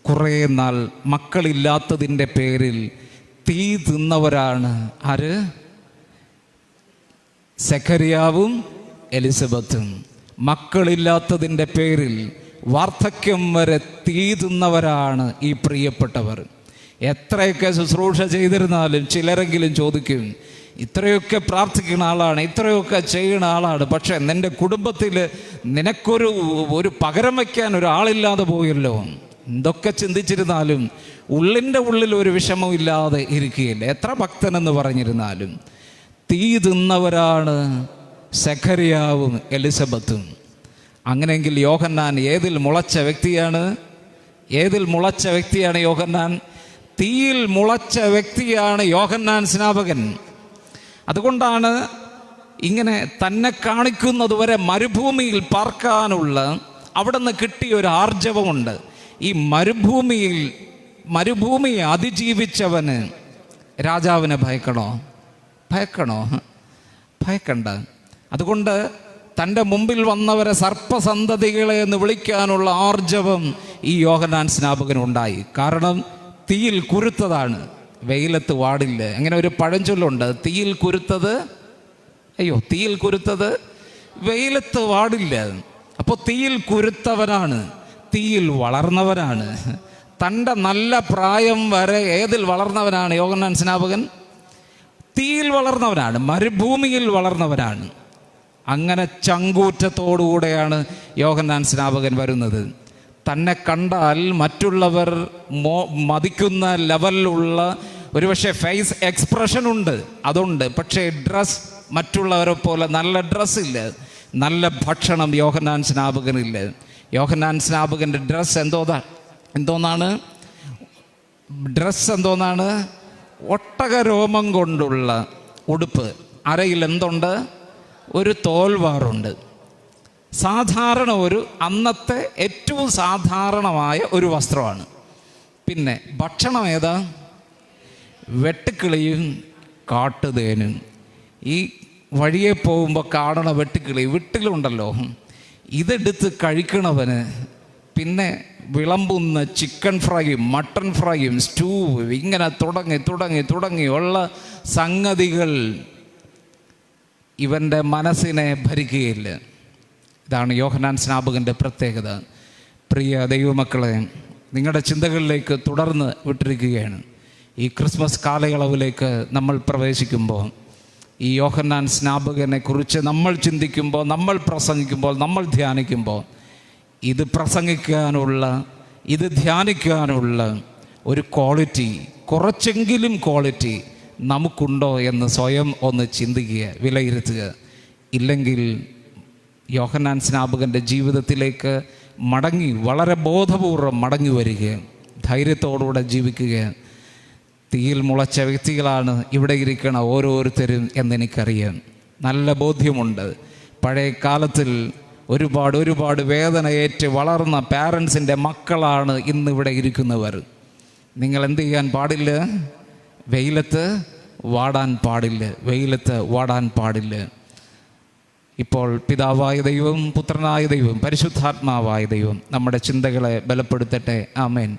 കുറേ നാൾ മക്കളില്ലാത്തതിൻ്റെ പേരിൽ തീ തിന്നവരാണ് ആര്? സെഖരിയാവും എലിസബത്തും. മക്കളില്ലാത്തതിൻ്റെ പേരിൽ വാർദ്ധക്യം വരെ തീ തിന്നവരാണ് ഈ പ്രിയപ്പെട്ടവർ. എത്രയൊക്കെ ശുശ്രൂഷ ചെയ്തിരുന്നാലും ചിലരെങ്കിലും ചോദിക്കും, ഇത്രയൊക്കെ പ്രാർത്ഥിക്കുന്ന ആളാണ്, ഇത്രയൊക്കെ ചെയ്യുന്ന ആളാണ്, പക്ഷേ നിൻ്റെ കുടുംബത്തിൽ നിനക്കൊരു പകരം വയ്ക്കാൻ ഒരാളില്ലാതെ പോയല്ലോ. എന്തൊക്കെ ചിന്തിച്ചിരുന്നാലും ഉള്ളിൻ്റെ ഉള്ളിൽ ഒരു വിഷമം ഇല്ലാതെ ഇരിക്കുകയില്ല. എത്ര ഭക്തനെന്ന് പറഞ്ഞിരുന്നാലും തീ തിന്നവരാണ് സെഖരിയാവും എലിസബത്തും. അങ്ങനെയെങ്കിൽ യോഹന്നാൻ ഏതിൽ മുളച്ച വ്യക്തിയാണ്? ഏതിൽ മുളച്ച വ്യക്തിയാണ് യോഹന്നാൻ? തീയിൽ മുളച്ച വ്യക്തിയാണ് യോഹന്നാൻ സ്നാപകൻ. അതുകൊണ്ടാണ് ഇങ്ങനെ തന്നെ കാണിക്കുന്നതുവരെ മരുഭൂമിയിൽ പാർക്കാനുള്ള അവിടെ നിന്ന് കിട്ടിയ ഒരു ആർജവമുണ്ട്. ഈ മരുഭൂമിയെ അതിജീവിച്ചവന് രാജാവിനെ ഭയക്കണോ? ഭയക്കണ്ട. അതുകൊണ്ട് തൻ്റെ മുമ്പിൽ വന്നവരെ സർപ്പസന്തതികളെ എന്ന് വിളിക്കാനുള്ള ആർജവം ഈ യോഹന്നാൻ സ്നാപകനുണ്ടായി. കാരണം തീയിൽ കുരുത്തതാണ്, വെയിലത്ത് വാടില്ല. അങ്ങനെ ഒരു പഴഞ്ചൊല്ലുണ്ട്, തീയിൽ കുരുത്തത് വെയിലത്ത് വാടില്ല. അപ്പോൾ തീയിൽ കുരുത്തവനാണ്, തീയിൽ വളർന്നവനാണ്. തൻ്റെ നല്ല പ്രായം വരെ ഏതിൽ വളർന്നവനാണ് യോഹന്നാൻ സ്നാപകൻ? തീയിൽ വളർന്നവനാണ്, മരുഭൂമിയിൽ വളർന്നവനാണ്. അങ്ങനെ ചങ്കൂറ്റത്തോടുകൂടെയാണ് യോഹന്നാൻ സ്നാപകൻ വരുന്നത്. തന്നെ കണ്ടാൽ മറ്റുള്ളവർ മതിക്കുന്ന ലെവലിലുള്ള ഒരുപക്ഷെ ഫേസ് എക്സ്പ്രഷൻ ഉണ്ട്, അതുണ്ട്. പക്ഷേ ഡ്രസ് മറ്റുള്ളവരെ പോലെ നല്ല ഡ്രസ്സില്ല, നല്ല ഭക്ഷണം യോഹന്നാൻ സ്നാപകനില്ല. യോഹന്നാൻ സ്നാപകൻ്റെ ഡ്രസ്സ് എന്തോന്നാണ്? ഒട്ടകരോമം കൊണ്ടുള്ള ഉടുപ്പ്. അരയിൽ എന്തുണ്ട്? ഒരു തോൽവാറുണ്ട്. സാധാരണ അന്നത്തെ ഏറ്റവും സാധാരണമായ ഒരു വസ്ത്രമാണ്. പിന്നെ ഭക്ഷണം ഏതാ? വെട്ടുക്കിളിയും കാട്ടുതേനും. ഈ വഴിയെ പോകുമ്പോൾ കാണണ വെട്ടുക്കിളി വീട്ടിലുണ്ടല്ലോ, ഇതെടുത്ത് കഴിക്കണവന് പിന്നെ വിളമ്പുന്ന ചിക്കൻ ഫ്രൈയും മട്ടൺ ഫ്രൈയും സ്റ്റൂ ഇങ്ങനെ തുടങ്ങി ഉള്ള സംഗതികൾ ഇവൻ്റെ മനസ്സിനെ ഭരിക്കുകയില്ല. ഇതാണ് യോഹന്നാൻ സ്നാപകൻ്റെ പ്രത്യേകത. പ്രിയ ദൈവമക്കളെ, നിങ്ങളുടെ ചിന്തകളിലേക്ക് തുടർന്ന് വിട്ടിരിക്കുകയാണ്. ഈ ക്രിസ്മസ് കാലയളവിലേക്ക് നമ്മൾ പ്രവേശിക്കുമ്പോൾ ഈ യോഹന്നാൻ സ്നാപകനെ കുറിച്ച് നമ്മൾ ചിന്തിക്കുമ്പോൾ, നമ്മൾ പ്രസംഗിക്കുമ്പോൾ, നമ്മൾ ധ്യാനിക്കുമ്പോൾ ഇത് പ്രസംഗിക്കാനുള്ള, ഇത് ധ്യാനിക്കാനുള്ള ഒരു ക്വാളിറ്റി, കുറച്ചെങ്കിലും ക്വാളിറ്റി നമുക്കുണ്ടോ എന്ന് സ്വയം ഒന്ന് ചിന്തിക്കുക, വിലയിരുത്തുക. ഇല്ലെങ്കിൽ യോഹന്നാൻ സ്നാപകൻ്റെ ജീവിതത്തിലേക്ക് മടങ്ങി, വളരെ ബോധപൂർവം മടങ്ങി വരിക, ധൈര്യത്തോടുകൂടെ ജീവിക്കുക. തീയിൽ മുളച്ച വ്യക്തികളാണ് ഇവിടെ ഇരിക്കണ ഓരോരുത്തരും എന്നെനിക്കറിയാം. നല്ല ബോധ്യമുണ്ട്. പഴയ കാലത്തിൽ ഒരുപാട് വേദനയേറ്റ് വളർന്ന പാരൻസിൻ്റെ മക്കളാണ് ഇന്നിവിടെ ഇരിക്കുന്നവർ. നിങ്ങൾ എന്ത് ചെയ്യാൻ പാടില്ല? വെയിലത്ത് വാടാൻ പാടില്ല. ഇപ്പോൾ പിതാവായ ദൈവം, പുത്രനായ ദൈവം, പരിശുദ്ധാത്മാവായ ദൈവം നമ്മുടെ ചിന്തകളെ ബലപ്പെടുത്തട്ടെ. ആമേൻ.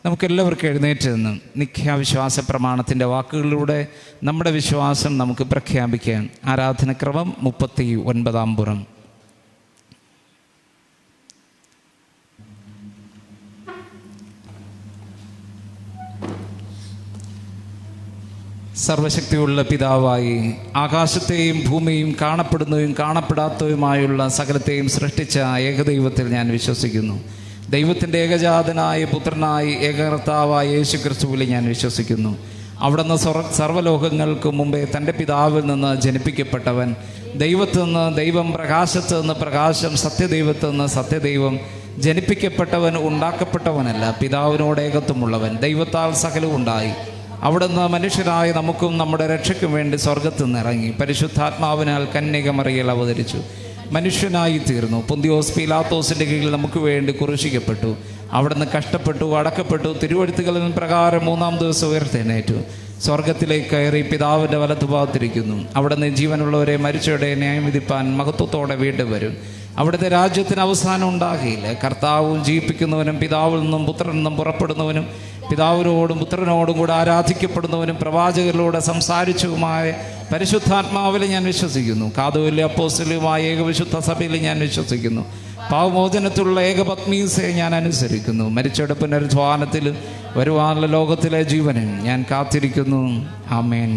നമുക്കെല്ലാവർക്കും എഴുന്നേറ്റ് നിന്ന് നിഖ്യാവിശ്വാസ പ്രമാണത്തിൻ്റെ വാക്കുകളിലൂടെ നമ്മുടെ വിശ്വാസം നമുക്ക് പ്രഖ്യാപിക്കാം. ആരാധനക്രമം 39 പുറം. സർവശക്തിയുള്ള പിതാവായി ആകാശത്തെയും ഭൂമിയും കാണപ്പെടുന്നതും കാണപ്പെടാത്തതുമായുള്ള സകലത്തെയും സൃഷ്ടിച്ച ഏകദൈവത്തിൽ ഞാൻ വിശ്വസിക്കുന്നു. ദൈവത്തിൻ്റെ ഏകജാതനായ പുത്രനായി ഏകകർത്താവായ യേശു ക്രിസ്തുവിൽ ഞാൻ വിശ്വസിക്കുന്നു. അവിടുന്ന് സർവ്വലോകങ്ങൾക്ക് മുമ്പേ തൻ്റെ പിതാവിൽ നിന്ന് ജനിപ്പിക്കപ്പെട്ടവൻ, ദൈവത്തിൽ നിന്ന് ദൈവം, പ്രകാശത്ത് നിന്ന് പ്രകാശം, സത്യദൈവത്തിൽ നിന്ന് സത്യദൈവം, ജനിപ്പിക്കപ്പെട്ടവൻ, ഉണ്ടാക്കപ്പെട്ടവനല്ല, പിതാവിനോട് ഏകത്വമുള്ളവൻ, ദൈവത്താൽ സകലവും ഉണ്ടായി. അവിടുന്ന് മനുഷ്യരായ നമുക്കും നമ്മുടെ രക്ഷയ്ക്കും വേണ്ടി സ്വർഗത്തിൽ നിന്നിറങ്ങി, പരിശുദ്ധാത്മാവിനാൽ കന്യകമറിയൽ അവതരിച്ചു, മനുഷ്യനായി തീർന്നു, പൊന്തിയോസ് പീലാത്തോസിൻ്റെ കീഴിൽ നമുക്ക് വേണ്ടി കുരിശിക്കപ്പെട്ടു, അവിടുന്ന് കഷ്ടപ്പെട്ടു, അടക്കപ്പെട്ടു, തിരുവെഴുത്തുകളിൽ പ്രകാരം 3-ാം ദിവസം ഉയർത്തെഴുന്നേറ്റു, സ്വർഗത്തിലേക്ക് കയറി പിതാവിൻ്റെ വലത്തുഭാഗത്തിരിക്കുന്നു. അവിടുന്ന് ജീവനുള്ളവരെ മരിച്ചവരെ ന്യായം വിധിപ്പാൻ മഹത്വത്തോടെ വീണ്ടും വരും. അവിടുത്തെ രാജ്യത്തിന് അവസാനം ഉണ്ടാകില്ല. കർത്താവും ജീവിപ്പിക്കുന്നവനും പിതാവിൽ നിന്നും പുത്രനിൽ നിന്നും പുറപ്പെടുന്നവനും പിതാവിനോടും പുത്രനോടും കൂടെ ആരാധിക്കപ്പെടുന്നവനും പ്രവാചകരിലൂടെ സംസാരിച്ചതുമായ പരിശുദ്ധാത്മാവിൽ ഞാൻ വിശ്വസിക്കുന്നു. കാതോലിക അപ്പോസ്തലനുമായ ഏകവിശുദ്ധ സഭയിൽ ഞാൻ വിശ്വസിക്കുന്നു. പാവമോചനത്തിലുള്ള ഏകപത്നീസെ ഞാൻ അനുസരിക്കുന്നു. മരിച്ചവരുടെ പുനരുദ്ധാനത്തിലും വരുവാനുള്ള ലോകത്തിലെ ജീവനും ഞാൻ കാത്തിരിക്കുന്നു. ആമേൻ.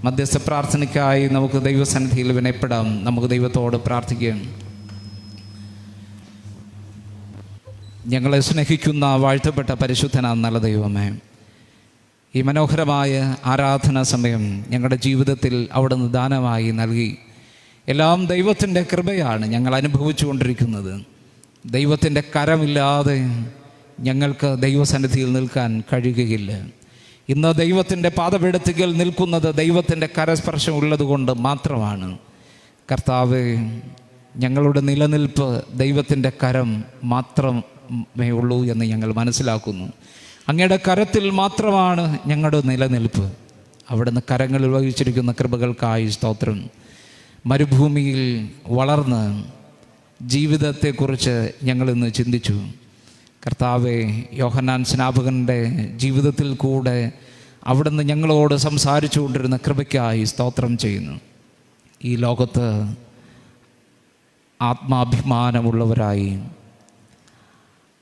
മധ്യസ്ഥ പ്രാർത്ഥനയ്ക്കായി നമുക്ക് ദൈവസന്നിധിയിൽ വിനയപ്പെടാം. നമുക്ക് ദൈവത്തോട് പ്രാർത്ഥിക്കാം. ഞങ്ങളെ സ്നേഹിക്കുന്ന വാഴ്ത്തപ്പെട്ട പരിശുദ്ധനാം നല്ല ദൈവമേ, ഈ മനോഹരമായ ആരാധനാ സമയം ഞങ്ങളുടെ ജീവിതത്തിൽ അവിടുന്ന് ദാനമായി നൽകി. എല്ലാം ദൈവത്തിൻ്റെ കൃപയാണ് ഞങ്ങൾ അനുഭവിച്ചു കൊണ്ടിരിക്കുന്നത്. ദൈവത്തിൻ്റെ കരമില്ലാതെ ഞങ്ങൾക്ക് ദൈവസന്നിധിയിൽ നിൽക്കാൻ കഴിയുകയില്ല. ഇന്ന് ദൈവത്തിൻ്റെ പാദപീഠത്തിൽ നിൽക്കുന്നത് ദൈവത്തിൻ്റെ കരസ്പർശം ഉള്ളതുകൊണ്ട് മാത്രമാണ്. കർത്താവേ, ഞങ്ങളുടെ നിലനിൽപ്പ് ദൈവത്തിൻ്റെ കരം മാത്രമേ ഉള്ളൂ എന്ന് ഞങ്ങൾ മനസ്സിലാക്കുന്നു. അങ്ങയുടെ കരത്തിൽ മാത്രമാണ് ഞങ്ങളുടെ നിലനിൽപ്പ്. അവിടുന്ന് കരങ്ങളിൽ വഹിച്ചിരിക്കുന്ന കൃപകൾക്കായി സ്തോത്രം. മരുഭൂമിയിൽ വളർന്ന് ജീവിതത്തെക്കുറിച്ച് ഞങ്ങളിന്ന് ചിന്തിച്ചു. കർത്താവെ, യോഹന്നാൻ സ്നാപകൻ്റെ ജീവിതത്തിൽ കൂടെ അവിടുന്ന് ഞങ്ങളോട് സംസാരിച്ചു കൊണ്ടിരുന്ന കൃപയ്ക്കായി സ്തോത്രം ചെയ്യുന്നു. ഈ ലോകത്ത് ആത്മാഭിമാനമുള്ളവരായി,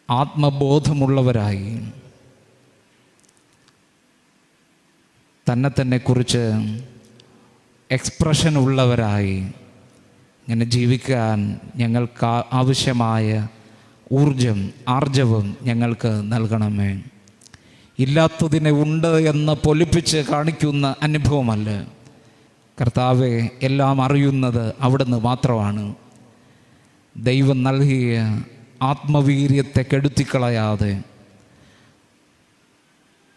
ആത്മബോധമുള്ളവരായി, തന്നെ കുറിച്ച് എക്സ്പ്രഷൻ ഉള്ളവരായി ഇങ്ങനെ ജീവിക്കാൻ ഞങ്ങൾക്ക് ആവശ്യമായ ഊർജം, ആർജവം ഞങ്ങൾക്ക് നൽകണമേ. ഇല്ലാത്തതിനെ ഉണ്ട് എന്ന് പൊലിപ്പിച്ച് കാണിക്കുന്ന അനുഭവമല്ല കർത്താവെ. എല്ലാം അറിയുന്നത് അവിടുന്ന് മാത്രമാണ്. ദൈവം നൽകിയ ആത്മവീര്യത്തെ കെടുത്തിക്കളയാതെ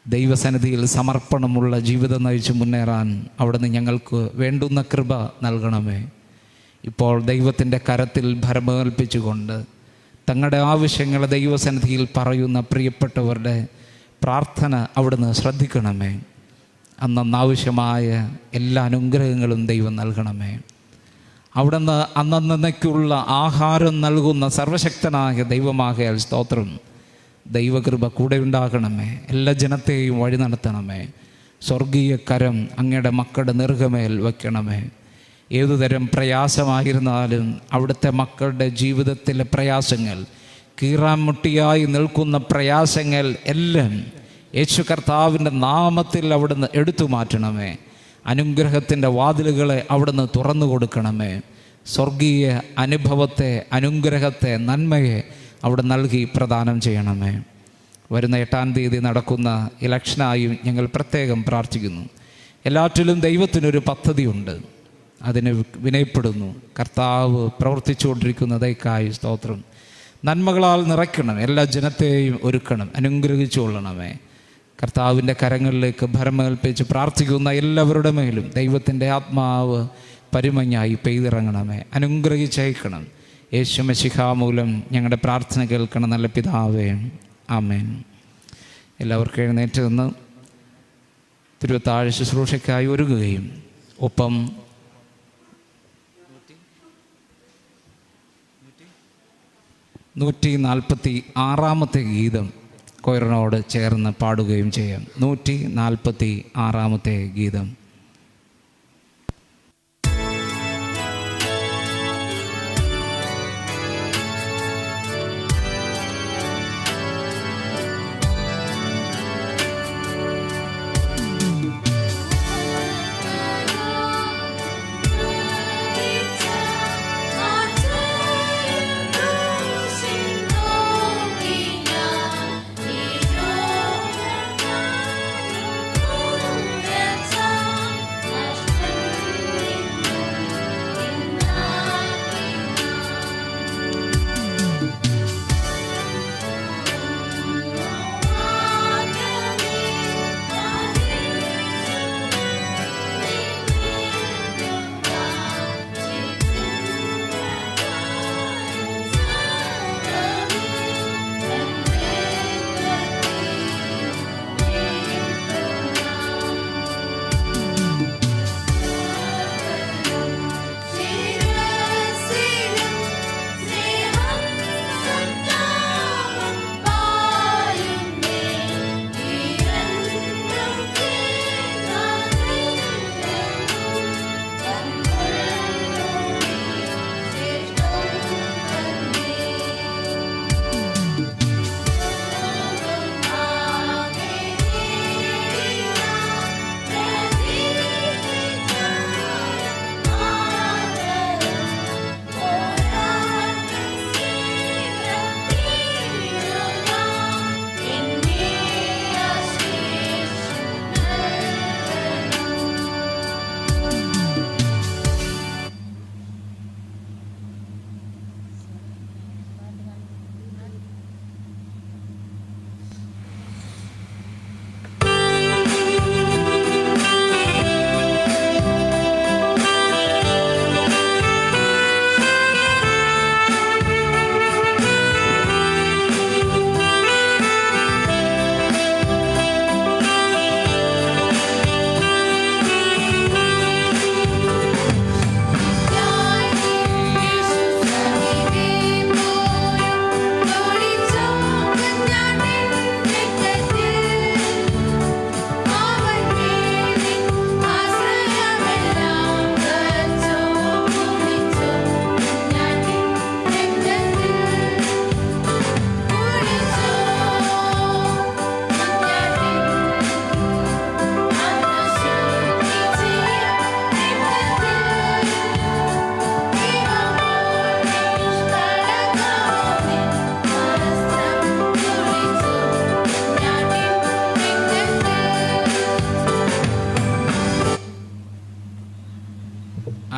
ദൈവസന്നിധിയിൽ സമർപ്പണമുള്ള ജീവിതം നയിച്ച് മുന്നേറാൻ അവിടുന്ന് ഞങ്ങൾക്ക് വേണ്ടുന്ന കൃപ നൽകണമേ. ഇപ്പോൾ ദൈവത്തിൻ്റെ കരത്തിൽ ഭരമേൽപ്പിച്ചുകൊണ്ട് തങ്ങളുടെ ആവശ്യങ്ങളെ ദൈവസന്നിധിയിൽ പറയുന്ന പ്രിയപ്പെട്ടവരുടെ പ്രാർത്ഥന അവിടുന്ന് ശ്രദ്ധിക്കണമേ. അന്നാവശ്യമായ എല്ലാ അനുഗ്രഹങ്ങളും ദൈവം നൽകണമേ. അവിടുന്ന് അന്നന്നേക്കുള്ള ആഹാരം നൽകുന്ന സർവശക്തനായ ദൈവമാകയാൽ സ്തോത്രം. ദൈവകൃപ കൂടെ ഉണ്ടാകണമേ. എല്ലാ ജനത്തെയും വഴി നടത്തണമേ. സ്വർഗീയ കരം അങ്ങയുടെ മക്കളുടെ നെറുകമേൽ വയ്ക്കണമേ. ഏതുതരം പ്രയാസമായിരുന്നാലും അവിടുത്തെ മക്കളുടെ ജീവിതത്തിലെ പ്രയാസങ്ങൾ, കീറാമുട്ടിയായി നിൽക്കുന്ന പ്രയാസങ്ങൾ എല്ലാം യേശു കർത്താവിൻ്റെ നാമത്തിൽ അവിടുന്ന് എടുത്തു മാറ്റണമേ. അനുഗ്രഹത്തിൻ്റെ വാതിലുകളെ അവിടുന്ന് തുറന്നു കൊടുക്കണമേ. സ്വർഗീയ അനുഭവത്തെ, അനുഗ്രഹത്തെ, നന്മയെ അവിടെ നൽകി പ്രദാനം ചെയ്യണമേ. വരുന്ന 8-ാം തീയതി നടക്കുന്ന ഇലക്ഷനായും ഞങ്ങൾ പ്രത്യേകം പ്രാർത്ഥിക്കുന്നു. എല്ലാറ്റിലും ദൈവത്തിനൊരു പദ്ധതിയുണ്ട്. അതിന് വിനയപ്പെടുന്നു. കർത്താവ് പ്രവർത്തിച്ചുകൊണ്ടിരിക്കുന്നതേക്കായി സ്തോത്രം. നന്മകളാൽ നിറയ്ക്കണം, എല്ലാ ജനത്തെയും ഒരുക്കണം, അനുഗ്രഹിച്ചു കൊള്ളണമേ. കർത്താവിൻ്റെ കരങ്ങളിലേക്ക് ഭരമേൽപ്പിച്ച് പ്രാർത്ഥിക്കുന്ന എല്ലാവരുടെ മേലും ദൈവത്തിൻ്റെ ആത്മാവ് പരിമഞ്ഞായി പെയ്തിറങ്ങണമേ. അനുഗ്രഹിച്ചയക്കണം. യേശു മശിഹാ മൂലം ഞങ്ങളുടെ പ്രാർത്ഥന കേൾക്കണം നല്ല പിതാവേ, ആമേൻ. എല്ലാവർക്കും എഴുന്നേറ്റ് നിന്ന് തിരുവത്താഴ ശുശ്രൂഷയ്ക്കായി ഒരുങ്ങുകയും ഒപ്പം 146-ാമത്തെ ഗീതം കൊയറിനോട് ചേർന്ന് പാടുകയും ചെയ്യാം. 146-ാമത്തെ ഗീതം.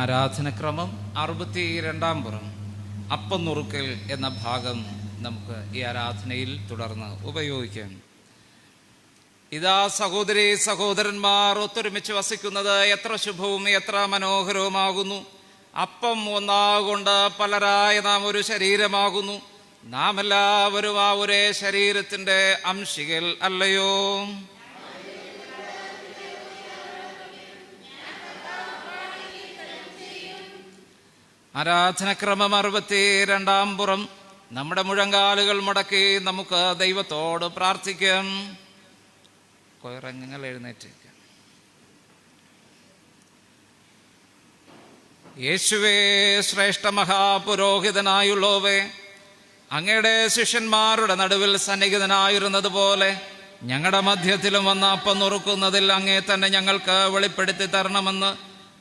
ആരാധനക്രമം 62-ാം പുറം അപ്പം നുറുക്കൽ എന്ന ഭാഗം നമുക്ക് ഈ ആരാധനയിൽ തുടർന്ന് ഉപയോഗിക്കാം. ഇതാ സഹോദരി സഹോദരന്മാർ ഒത്തൊരുമിച്ച് വസിക്കുന്നത് എത്ര ശുഭവും എത്ര മനോഹരവുമാകുന്നു. അപ്പം ഒന്നാകൊണ്ട് പലരായ നാം ഒരു ശരീരമാകുന്നു. നാം എല്ലാവരും ആ ഒരേ ശരീരത്തിൻ്റെ അംശികൾ അല്ലയോ? ആരാധനക്രമം 62-ാം പുറം. നമ്മുടെ മുഴങ്കാലുകൾ മുടക്കി നമുക്ക് ദൈവത്തോട് പ്രാർത്ഥിക്കാം. കൊയറങ്ങൾ എഴുന്നേറ്റ്. യേശുവേ, ശ്രേഷ്ഠ മഹാപുരോഹിതനായുള്ളോവേ, അങ്ങയുടെ ശിഷ്യന്മാരുടെ നടുവിൽ സന്നിഹിതനായിരുന്നത് പോലെ ഞങ്ങളുടെ മധ്യത്തിലും വന്ന് അപ്പം നുറുക്കുന്നതിൽ അങ്ങേ തന്നെ ഞങ്ങൾക്ക് വെളിപ്പെടുത്തി തരണമെന്ന്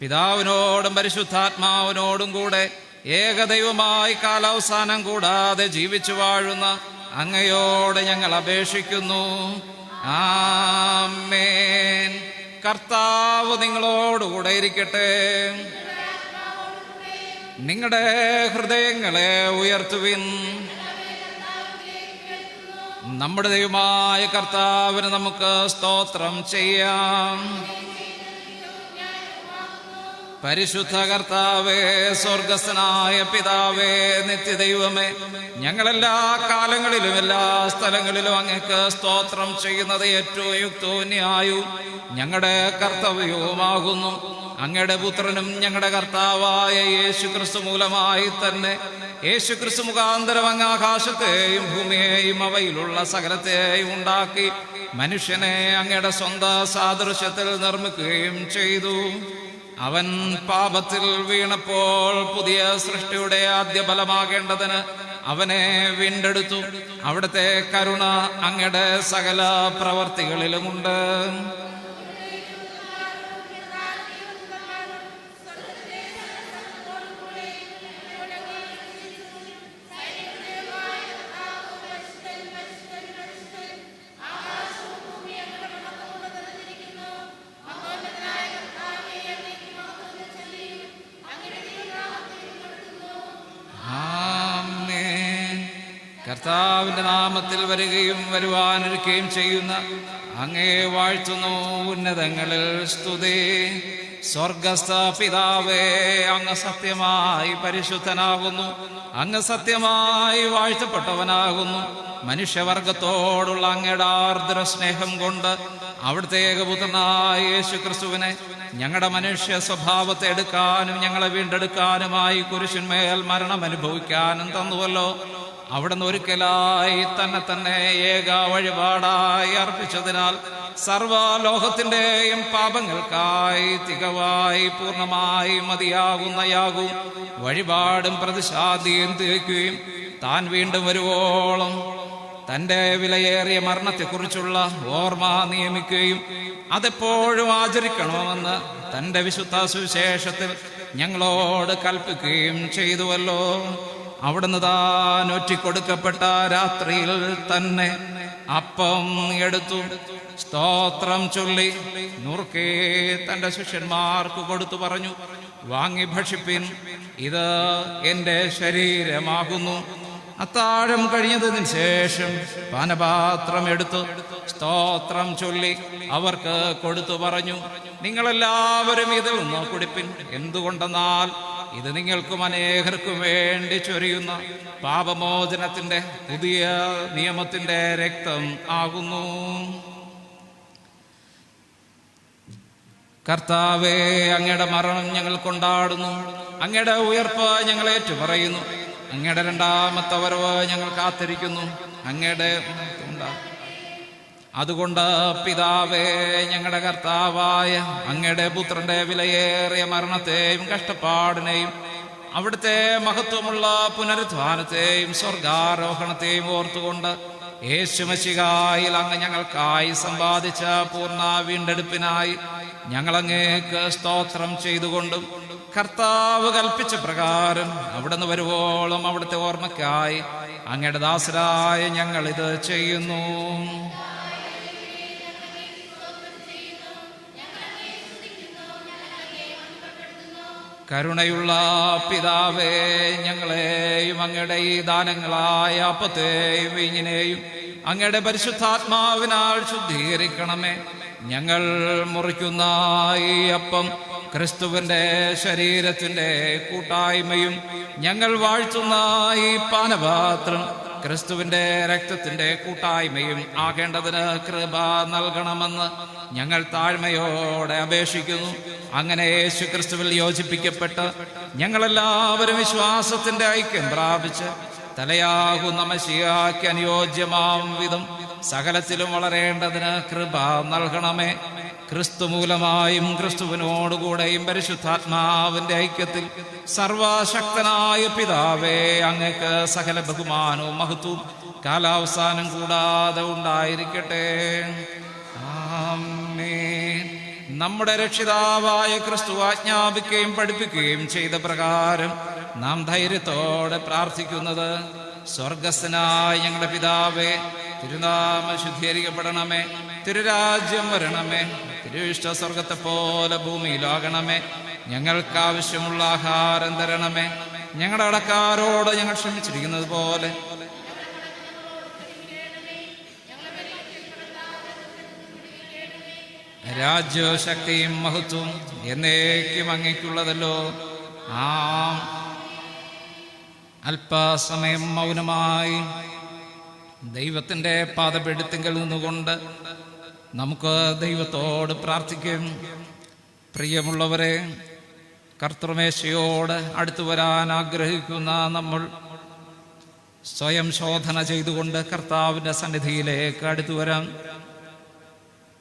പിതാവിനോടും പരിശുദ്ധാത്മാവിനോടും കൂടെ ഏകദൈവമായി കാലാവസാനം കൂടാതെ ജീവിച്ചു വാഴുന്ന അങ്ങയോട് ഞങ്ങൾ അപേക്ഷിക്കുന്നു. ആമേൻ. കർത്താവ് നിങ്ങളോടുകൂടെ ഇരിക്കട്ടെ. നിങ്ങളുടെ ഹൃദയങ്ങളെ ഉയർത്തുവിൻ. നമ്മുടെ ദൈവമായ കർത്താവിന് നമുക്ക് സ്തോത്രം ചെയ്യാം. പരിശുദ്ധ കർത്താവേ, സ്വർഗസ്ഥനായ പിതാവേ, നിത്യദൈവമേ, ഞങ്ങളെല്ലാ കാലങ്ങളിലും എല്ലാ സ്ഥലങ്ങളിലും അങ്ങേക്ക് സ്തോത്രം ചെയ്യുന്നത് ഏറ്റവും യുക്തവും ന്യായവും ഞങ്ങളുടെ കർത്തവ്യവുമാകുന്നു. അങ്ങയുടെ പുത്രനും ഞങ്ങളുടെ കർത്താവായ യേശുക്രിസ്തു മൂലമായി തന്നെ, യേശുക്രിസ്തു മുഖാന്തരം അങ്ങ് ആകാശത്തെയും ഭൂമിയെയും അവയിലുള്ള സകലത്തെയും ഉണ്ടാക്കി മനുഷ്യനെ അങ്ങയുടെ സ്വന്തം സാദൃശ്യത്തിൽ നിർമ്മിക്കുകയും ചെയ്തു. അവൻ പാപത്തിൽ വീണപ്പോൾ പുതിയ സൃഷ്ടിയുടെ ആദ്യ ഫലമാകേണ്ടതിന് അവനെ വീണ്ടെടുത്തു. അവിടുത്തെ കരുണ അങ്ങയുടെ സകല പ്രവർത്തികളിലുമുണ്ട്. കർത്താവിന്റെ നാമത്തിൽ വരികയും വരുവാനിരിക്കുകയും ചെയ്യുന്ന അങ്ങേ വാഴ്ത്തുന്നു. ഉന്നതങ്ങളിൽ സ്തുതി. സ്വർഗസ്ഥ പിതാവേ, അങ്ങ് സത്യമായി പരിശുദ്ധനാകുന്നു. അങ്ങ് സത്യമായി വാഴ്ത്തപ്പെട്ടവനാകുന്നു. മനുഷ്യവർഗത്തോടുള്ള അങ്ങയുടെ ആർദ്ര സ്നേഹം കൊണ്ട് അവിടുത്തെ ഏകപുത്രനായ യേശുക്രിസ്തുവിനെ ഞങ്ങളുടെ മനുഷ്യ സ്വഭാവത്തെ എടുക്കാനും ഞങ്ങളെ വീണ്ടെടുക്കാനുമായി കുരിശിന്മേൽ മരണം അനുഭവിക്കാനും തന്നുവല്ലോ. അവിടുന്ന് ഒരിക്കലായി തന്നെ ഏക വഴിപാടായി അർപ്പിച്ചതിനാൽ സർവ്വലോകത്തിന്റെയും പാപങ്ങൾക്കായി തികവായി പൂർണ്ണമായി മതിയാകുന്ന യാഗവും വഴിപാടും പ്രതിശാന്തിയും തികയ്ക്കുകയും താൻ വീണ്ടും വരുവോളം തന്റെ വിലയേറിയ മരണത്തെക്കുറിച്ചുള്ള ഓർമ്മ നിയമിക്കുകയും അതെപ്പോഴും ആചരിക്കണമെന്ന് തന്റെ വിശുദ്ധ സുവിശേഷത്തിൽ ഞങ്ങളോട് കൽപ്പിക്കുകയും ചെയ്തുവല്ലോ. അവിടുന്ന് താൻ ഒറ്റിക്കൊടുക്കപ്പെട്ട രാത്രിയിൽ തന്നെ അപ്പം എടുത്തു, സ്തോത്രം ചൊല്ലി നുറുക്കി തന്റെ ശിഷ്യന്മാർക്ക് കൊടുത്തു പറഞ്ഞു, വാങ്ങി ഭക്ഷിപ്പിൻ, ഇത് എന്റെ ശരീരമാകുന്നു. അത്താഴം കഴിഞ്ഞതിന് ശേഷം പാനപാത്രം എടുത്തു സ്തോത്രം ചൊല്ലി അവർക്ക് കൊടുത്തു പറഞ്ഞു, നിങ്ങളെല്ലാവരും ഇതിൽ നിന്ന് കുടിപ്പിൻ. എന്തുകൊണ്ടെന്നാൽ ഇത് നിങ്ങൾക്കും അനേകർക്കും വേണ്ടി ചൊരിയുന്ന പാപമോചനത്തിന്റെ പുതിയ നിയമത്തിന്റെ രക്തം ആകുന്നു. കർത്താവേ, അങ്ങയുടെ മരണം ഞങ്ങൾ കൊണ്ടാടുന്നു. അങ്ങയുടെ ഉയർപ്പ് ഞങ്ങൾ ഏറ്റുപറയുന്നു. അങ്ങയുടെ രണ്ടാമത്തെ വരവ് ഞങ്ങൾ കാത്തിരിക്കുന്നു. അങ്ങയുടെ അതുകൊണ്ട് പിതാവേ, ഞങ്ങളുടെ കർത്താവായ അങ്ങയുടെ പുത്രന്റെ വിലയേറിയ മരണത്തെയും കഷ്ടപ്പാടിനെയും അവിടുത്തെ മഹത്വമുള്ള പുനരുദ്ധാനത്തെയും സ്വർഗാരോഹണത്തെയും ഓർത്തുകൊണ്ട് യേശുമശിഹായിൽ അങ്ങ് ഞങ്ങൾക്കായി സമ്പാദിച്ച പൂർണ്ണ വീണ്ടെടുപ്പിനായി ഞങ്ങളങ്ങേക്ക് സ്തോത്രം ചെയ്തുകൊണ്ടും കർത്താവ് കൽപ്പിച്ച പ്രകാരം അവിടുന്ന് വരുവോളം അവിടുത്തെ ഓർമ്മയ്ക്കായി അങ്ങയുടെ ദാസരായ ഞങ്ങൾ ഇത് ചെയ്യുന്നു. കരുണയുള്ള പിതാവേ, ഞങ്ങളെയും അങ്ങയുടെ ഈ ദാനങ്ങളായ അപ്പത്തെയും വീഞ്ഞിനെയും അങ്ങയുടെ പരിശുദ്ധാത്മാവിനാൽ ശുദ്ധീകരിക്കണമേ. ഞങ്ങൾ മുറിക്കുന്ന ഈ അപ്പം ക്രിസ്തുവിന്റെ ശരീരത്തിന്റെ കൂട്ടായ്മയും ഞങ്ങൾ വാഴ്ത്തുന്ന ഈ പാനപാത്രം ക്രിസ്തുവിന്റെ രക്തത്തിന്റെ കൂട്ടായ്മയും ആകേണ്ടതിന് കൃപ നൽകണമെന്ന് ഞങ്ങൾ താഴ്മയോടെ അപേക്ഷിക്കുന്നു. അങ്ങനെ യേശു ക്രിസ്തുവിൽ യോജിപ്പിക്കപ്പെട്ട് ഞങ്ങളെല്ലാവരും വിശ്വാസത്തിന്റെ ഐക്യം പ്രാപിച്ച് തലയാകുന്ന മശിഹായ്ക്ക് അനുയോജ്യമാം വിധം സകലത്തിലും വളരേണ്ടതിന് കൃപ നൽകണമേ. ക്രിസ്തു മൂലമായും ക്രിസ്തുവിനോടുകൂടെയും പരിശുദ്ധാത്മാവിന്റെ ഐക്യത്തിൽ സർവശക്തനായ പിതാവേ, അങ്ങക്ക് സകല ബഹുമാനവും മഹത്വവും കാലാവസാനം കൂടാതെ ഉണ്ടായിരിക്കട്ടെ. ആമേൻ. നമ്മുടെ രക്ഷിതാവായ ക്രിസ്തു ആജ്ഞാപിക്കുകയും പഠിപ്പിക്കുകയും ചെയ്ത പ്രകാരം നാം ധൈര്യത്തോടെ പ്രാർത്ഥിക്കുന്നത്: സ്വർഗസ്ഥനായ ഞങ്ങളുടെ പിതാവേ, തിരുനാമം ശുദ്ധീകരിക്കപ്പെടണമേ, തിരുരാജ്യം വരണമേ, തിരുവിഷ്ട സ്വർഗത്തെ പോലെ ഭൂമിയിലാകണമേ. ഞങ്ങൾക്ക് ആവശ്യമുള്ള ആഹാരം തരണമേ. ഞങ്ങളുടെ കടക്കാരോട് ഞങ്ങൾ ക്ഷമിച്ചിരിക്കുന്നത് പോലെ രാജ്യവും ശക്തിയും മഹത്വം എന്നേക്കും അങ്ങേക്കുള്ളതല്ലോ. അല്പസമയം മൗനമായി ദൈവത്തിൻ്റെ പാദപീഠത്തിങ്കൽ നിന്നുകൊണ്ട് നമുക്ക് ദൈവത്തോട് പ്രാർത്ഥിക്കും. പ്രിയമുള്ളവരെ, കർത്തൃമേശയോട് അടുത്തു വരാൻ ആഗ്രഹിക്കുന്ന നമ്മൾ സ്വയം ശോധന ചെയ്തുകൊണ്ട് കർത്താവിൻ്റെ സന്നിധിയിലേക്ക് അടുത്തു വരാം.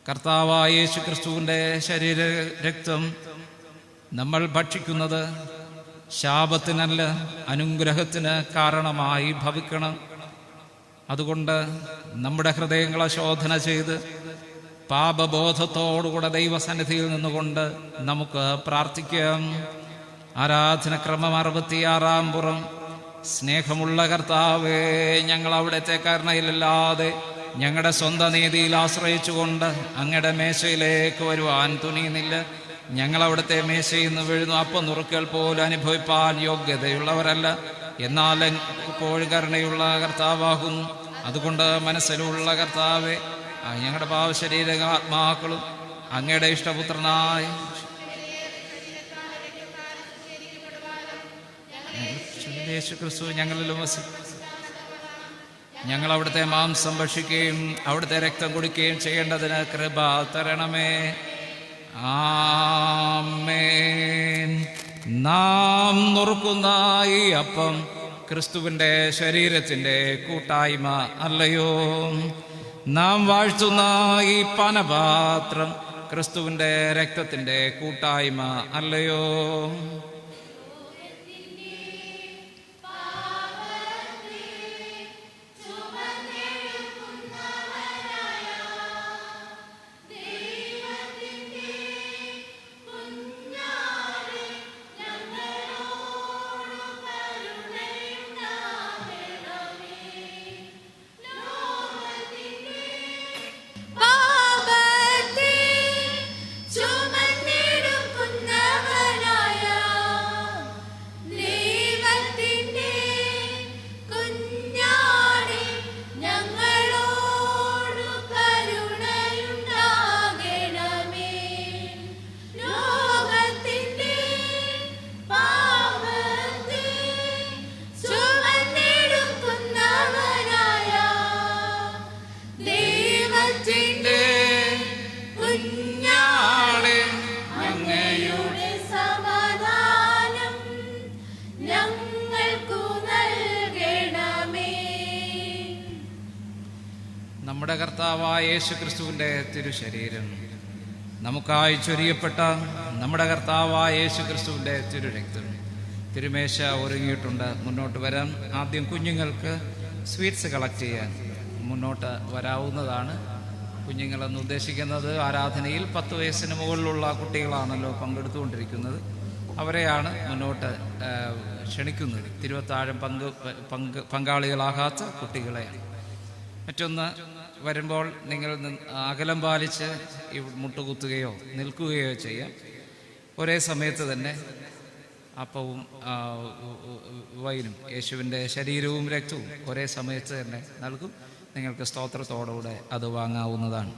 കർത്താവായ യേശു ക്രിസ്തുവിൻ്റെ ശരീര രക്തം നമ്മൾ ഭക്ഷിക്കുന്നത് ശാപത്തിനല്ല, അനുഗ്രഹത്തിന് കാരണമായി ഭവിക്കണം. അതുകൊണ്ട് നമ്മുടെ ഹൃദയങ്ങളെ ശോധന ചെയ്ത് പാപബോധത്തോടുകൂടെ ദൈവസന്നിധിയിൽ നിന്നുകൊണ്ട് നമുക്ക് പ്രാർത്ഥിക്കാം. ആരാധനക്രമം 66-ാം പുറം. സ്നേഹമുള്ള കർത്താവേ, ഞങ്ങൾ അവിടുത്തെ കരുണയിലല്ലാതെ ഞങ്ങളുടെ സ്വന്തം നീതിയിൽ ആശ്രയിച്ചുകൊണ്ട് അങ്ങയുടെ മേശയിലേക്ക് വരുവാൻ തുനിയുന്നില്ല. ഞങ്ങൾ അവിടുത്തെ മേശയിൽ നിന്ന് വീഴുന്നു അപ്പം നുറുക്കൽ പോലും അനുഭവിപ്പാൻ യോഗ്യതയുള്ളവരല്ല. എന്നാൽ എപ്പോഴും കരുണയുള്ള കർത്താവാകുന്നു. അതുകൊണ്ട് മനസ്സിലുള്ള കർത്താവെ, ഞങ്ങളുടെ പാവശരീര ആത്മാക്കളും അങ്ങയുടെ ഇഷ്ടപുത്രനായ യേശു ക്രിസ്തു ഞങ്ങളിലും ഞങ്ങൾ അവിടുത്തെ മാംസം ഭക്ഷിക്കുകയും അവിടുത്തെ രക്തം കുടിക്കുകയും ചെയ്യേണ്ടതിന് കൃപ തരണമേ. ആമേൻ. നാം നുറുക്കുന്ന ഈ അപ്പം ക്രിസ്തുവിൻ്റെ ശരീരത്തിൻ്റെ കൂട്ടായ്മ അല്ലയോ? നാം വാഴ്ത്തുന്ന ഈ പാനപാത്രം ക്രിസ്തുവിൻ്റെ രക്തത്തിൻ്റെ കൂട്ടായ്മ അല്ലയോ? നമ്മുടെ കർത്താവായ യേശു ക്രിസ്തുവിൻ്റെ തിരുശരീരം, നമുക്കായി ചൊരിയപ്പെട്ട നമ്മുടെ കർത്താവായ യേശു ക്രിസ്തുവിൻ്റെ തിരുരക്തം. തിരുമേശ ഒരുങ്ങിയിട്ടുണ്ട്. മുന്നോട്ട് വരാം. ആദ്യം കുഞ്ഞുങ്ങൾക്ക് സ്വീറ്റ്സ് കളക്ട് ചെയ്യാൻ മുന്നോട്ട് വരാവുന്നതാണ്. കുഞ്ഞുങ്ങളെന്ന് ഉദ്ദേശിക്കുന്നത് ആരാധനയിൽ 10 വയസ്സിന് മുകളിലുള്ള കുട്ടികളാണല്ലോ പങ്കെടുത്തുകൊണ്ടിരിക്കുന്നത്. അവരെയാണ് മുന്നോട്ട് ക്ഷണിക്കുന്നത്. തിരുവത്താഴം പങ്കാളികളാകാത്ത കുട്ടികളെയാണ്. മറ്റൊന്ന്, വരുമ്പോൾ നിങ്ങൾ അകലം പാലിച്ച് മുട്ടുകുത്തുകയോ നിൽക്കുകയോ ചെയ്യാം. ഒരേ സമയത്ത് തന്നെ അപ്പവും വൈനും യേശുവിൻ്റെ ശരീരവും രക്തവും ഒരേ സമയത്ത് തന്നെ നൽകും. നിങ്ങൾക്ക് സ്തോത്രത്തോടുകൂടെ അത് വാങ്ങാവുന്നതാണ്.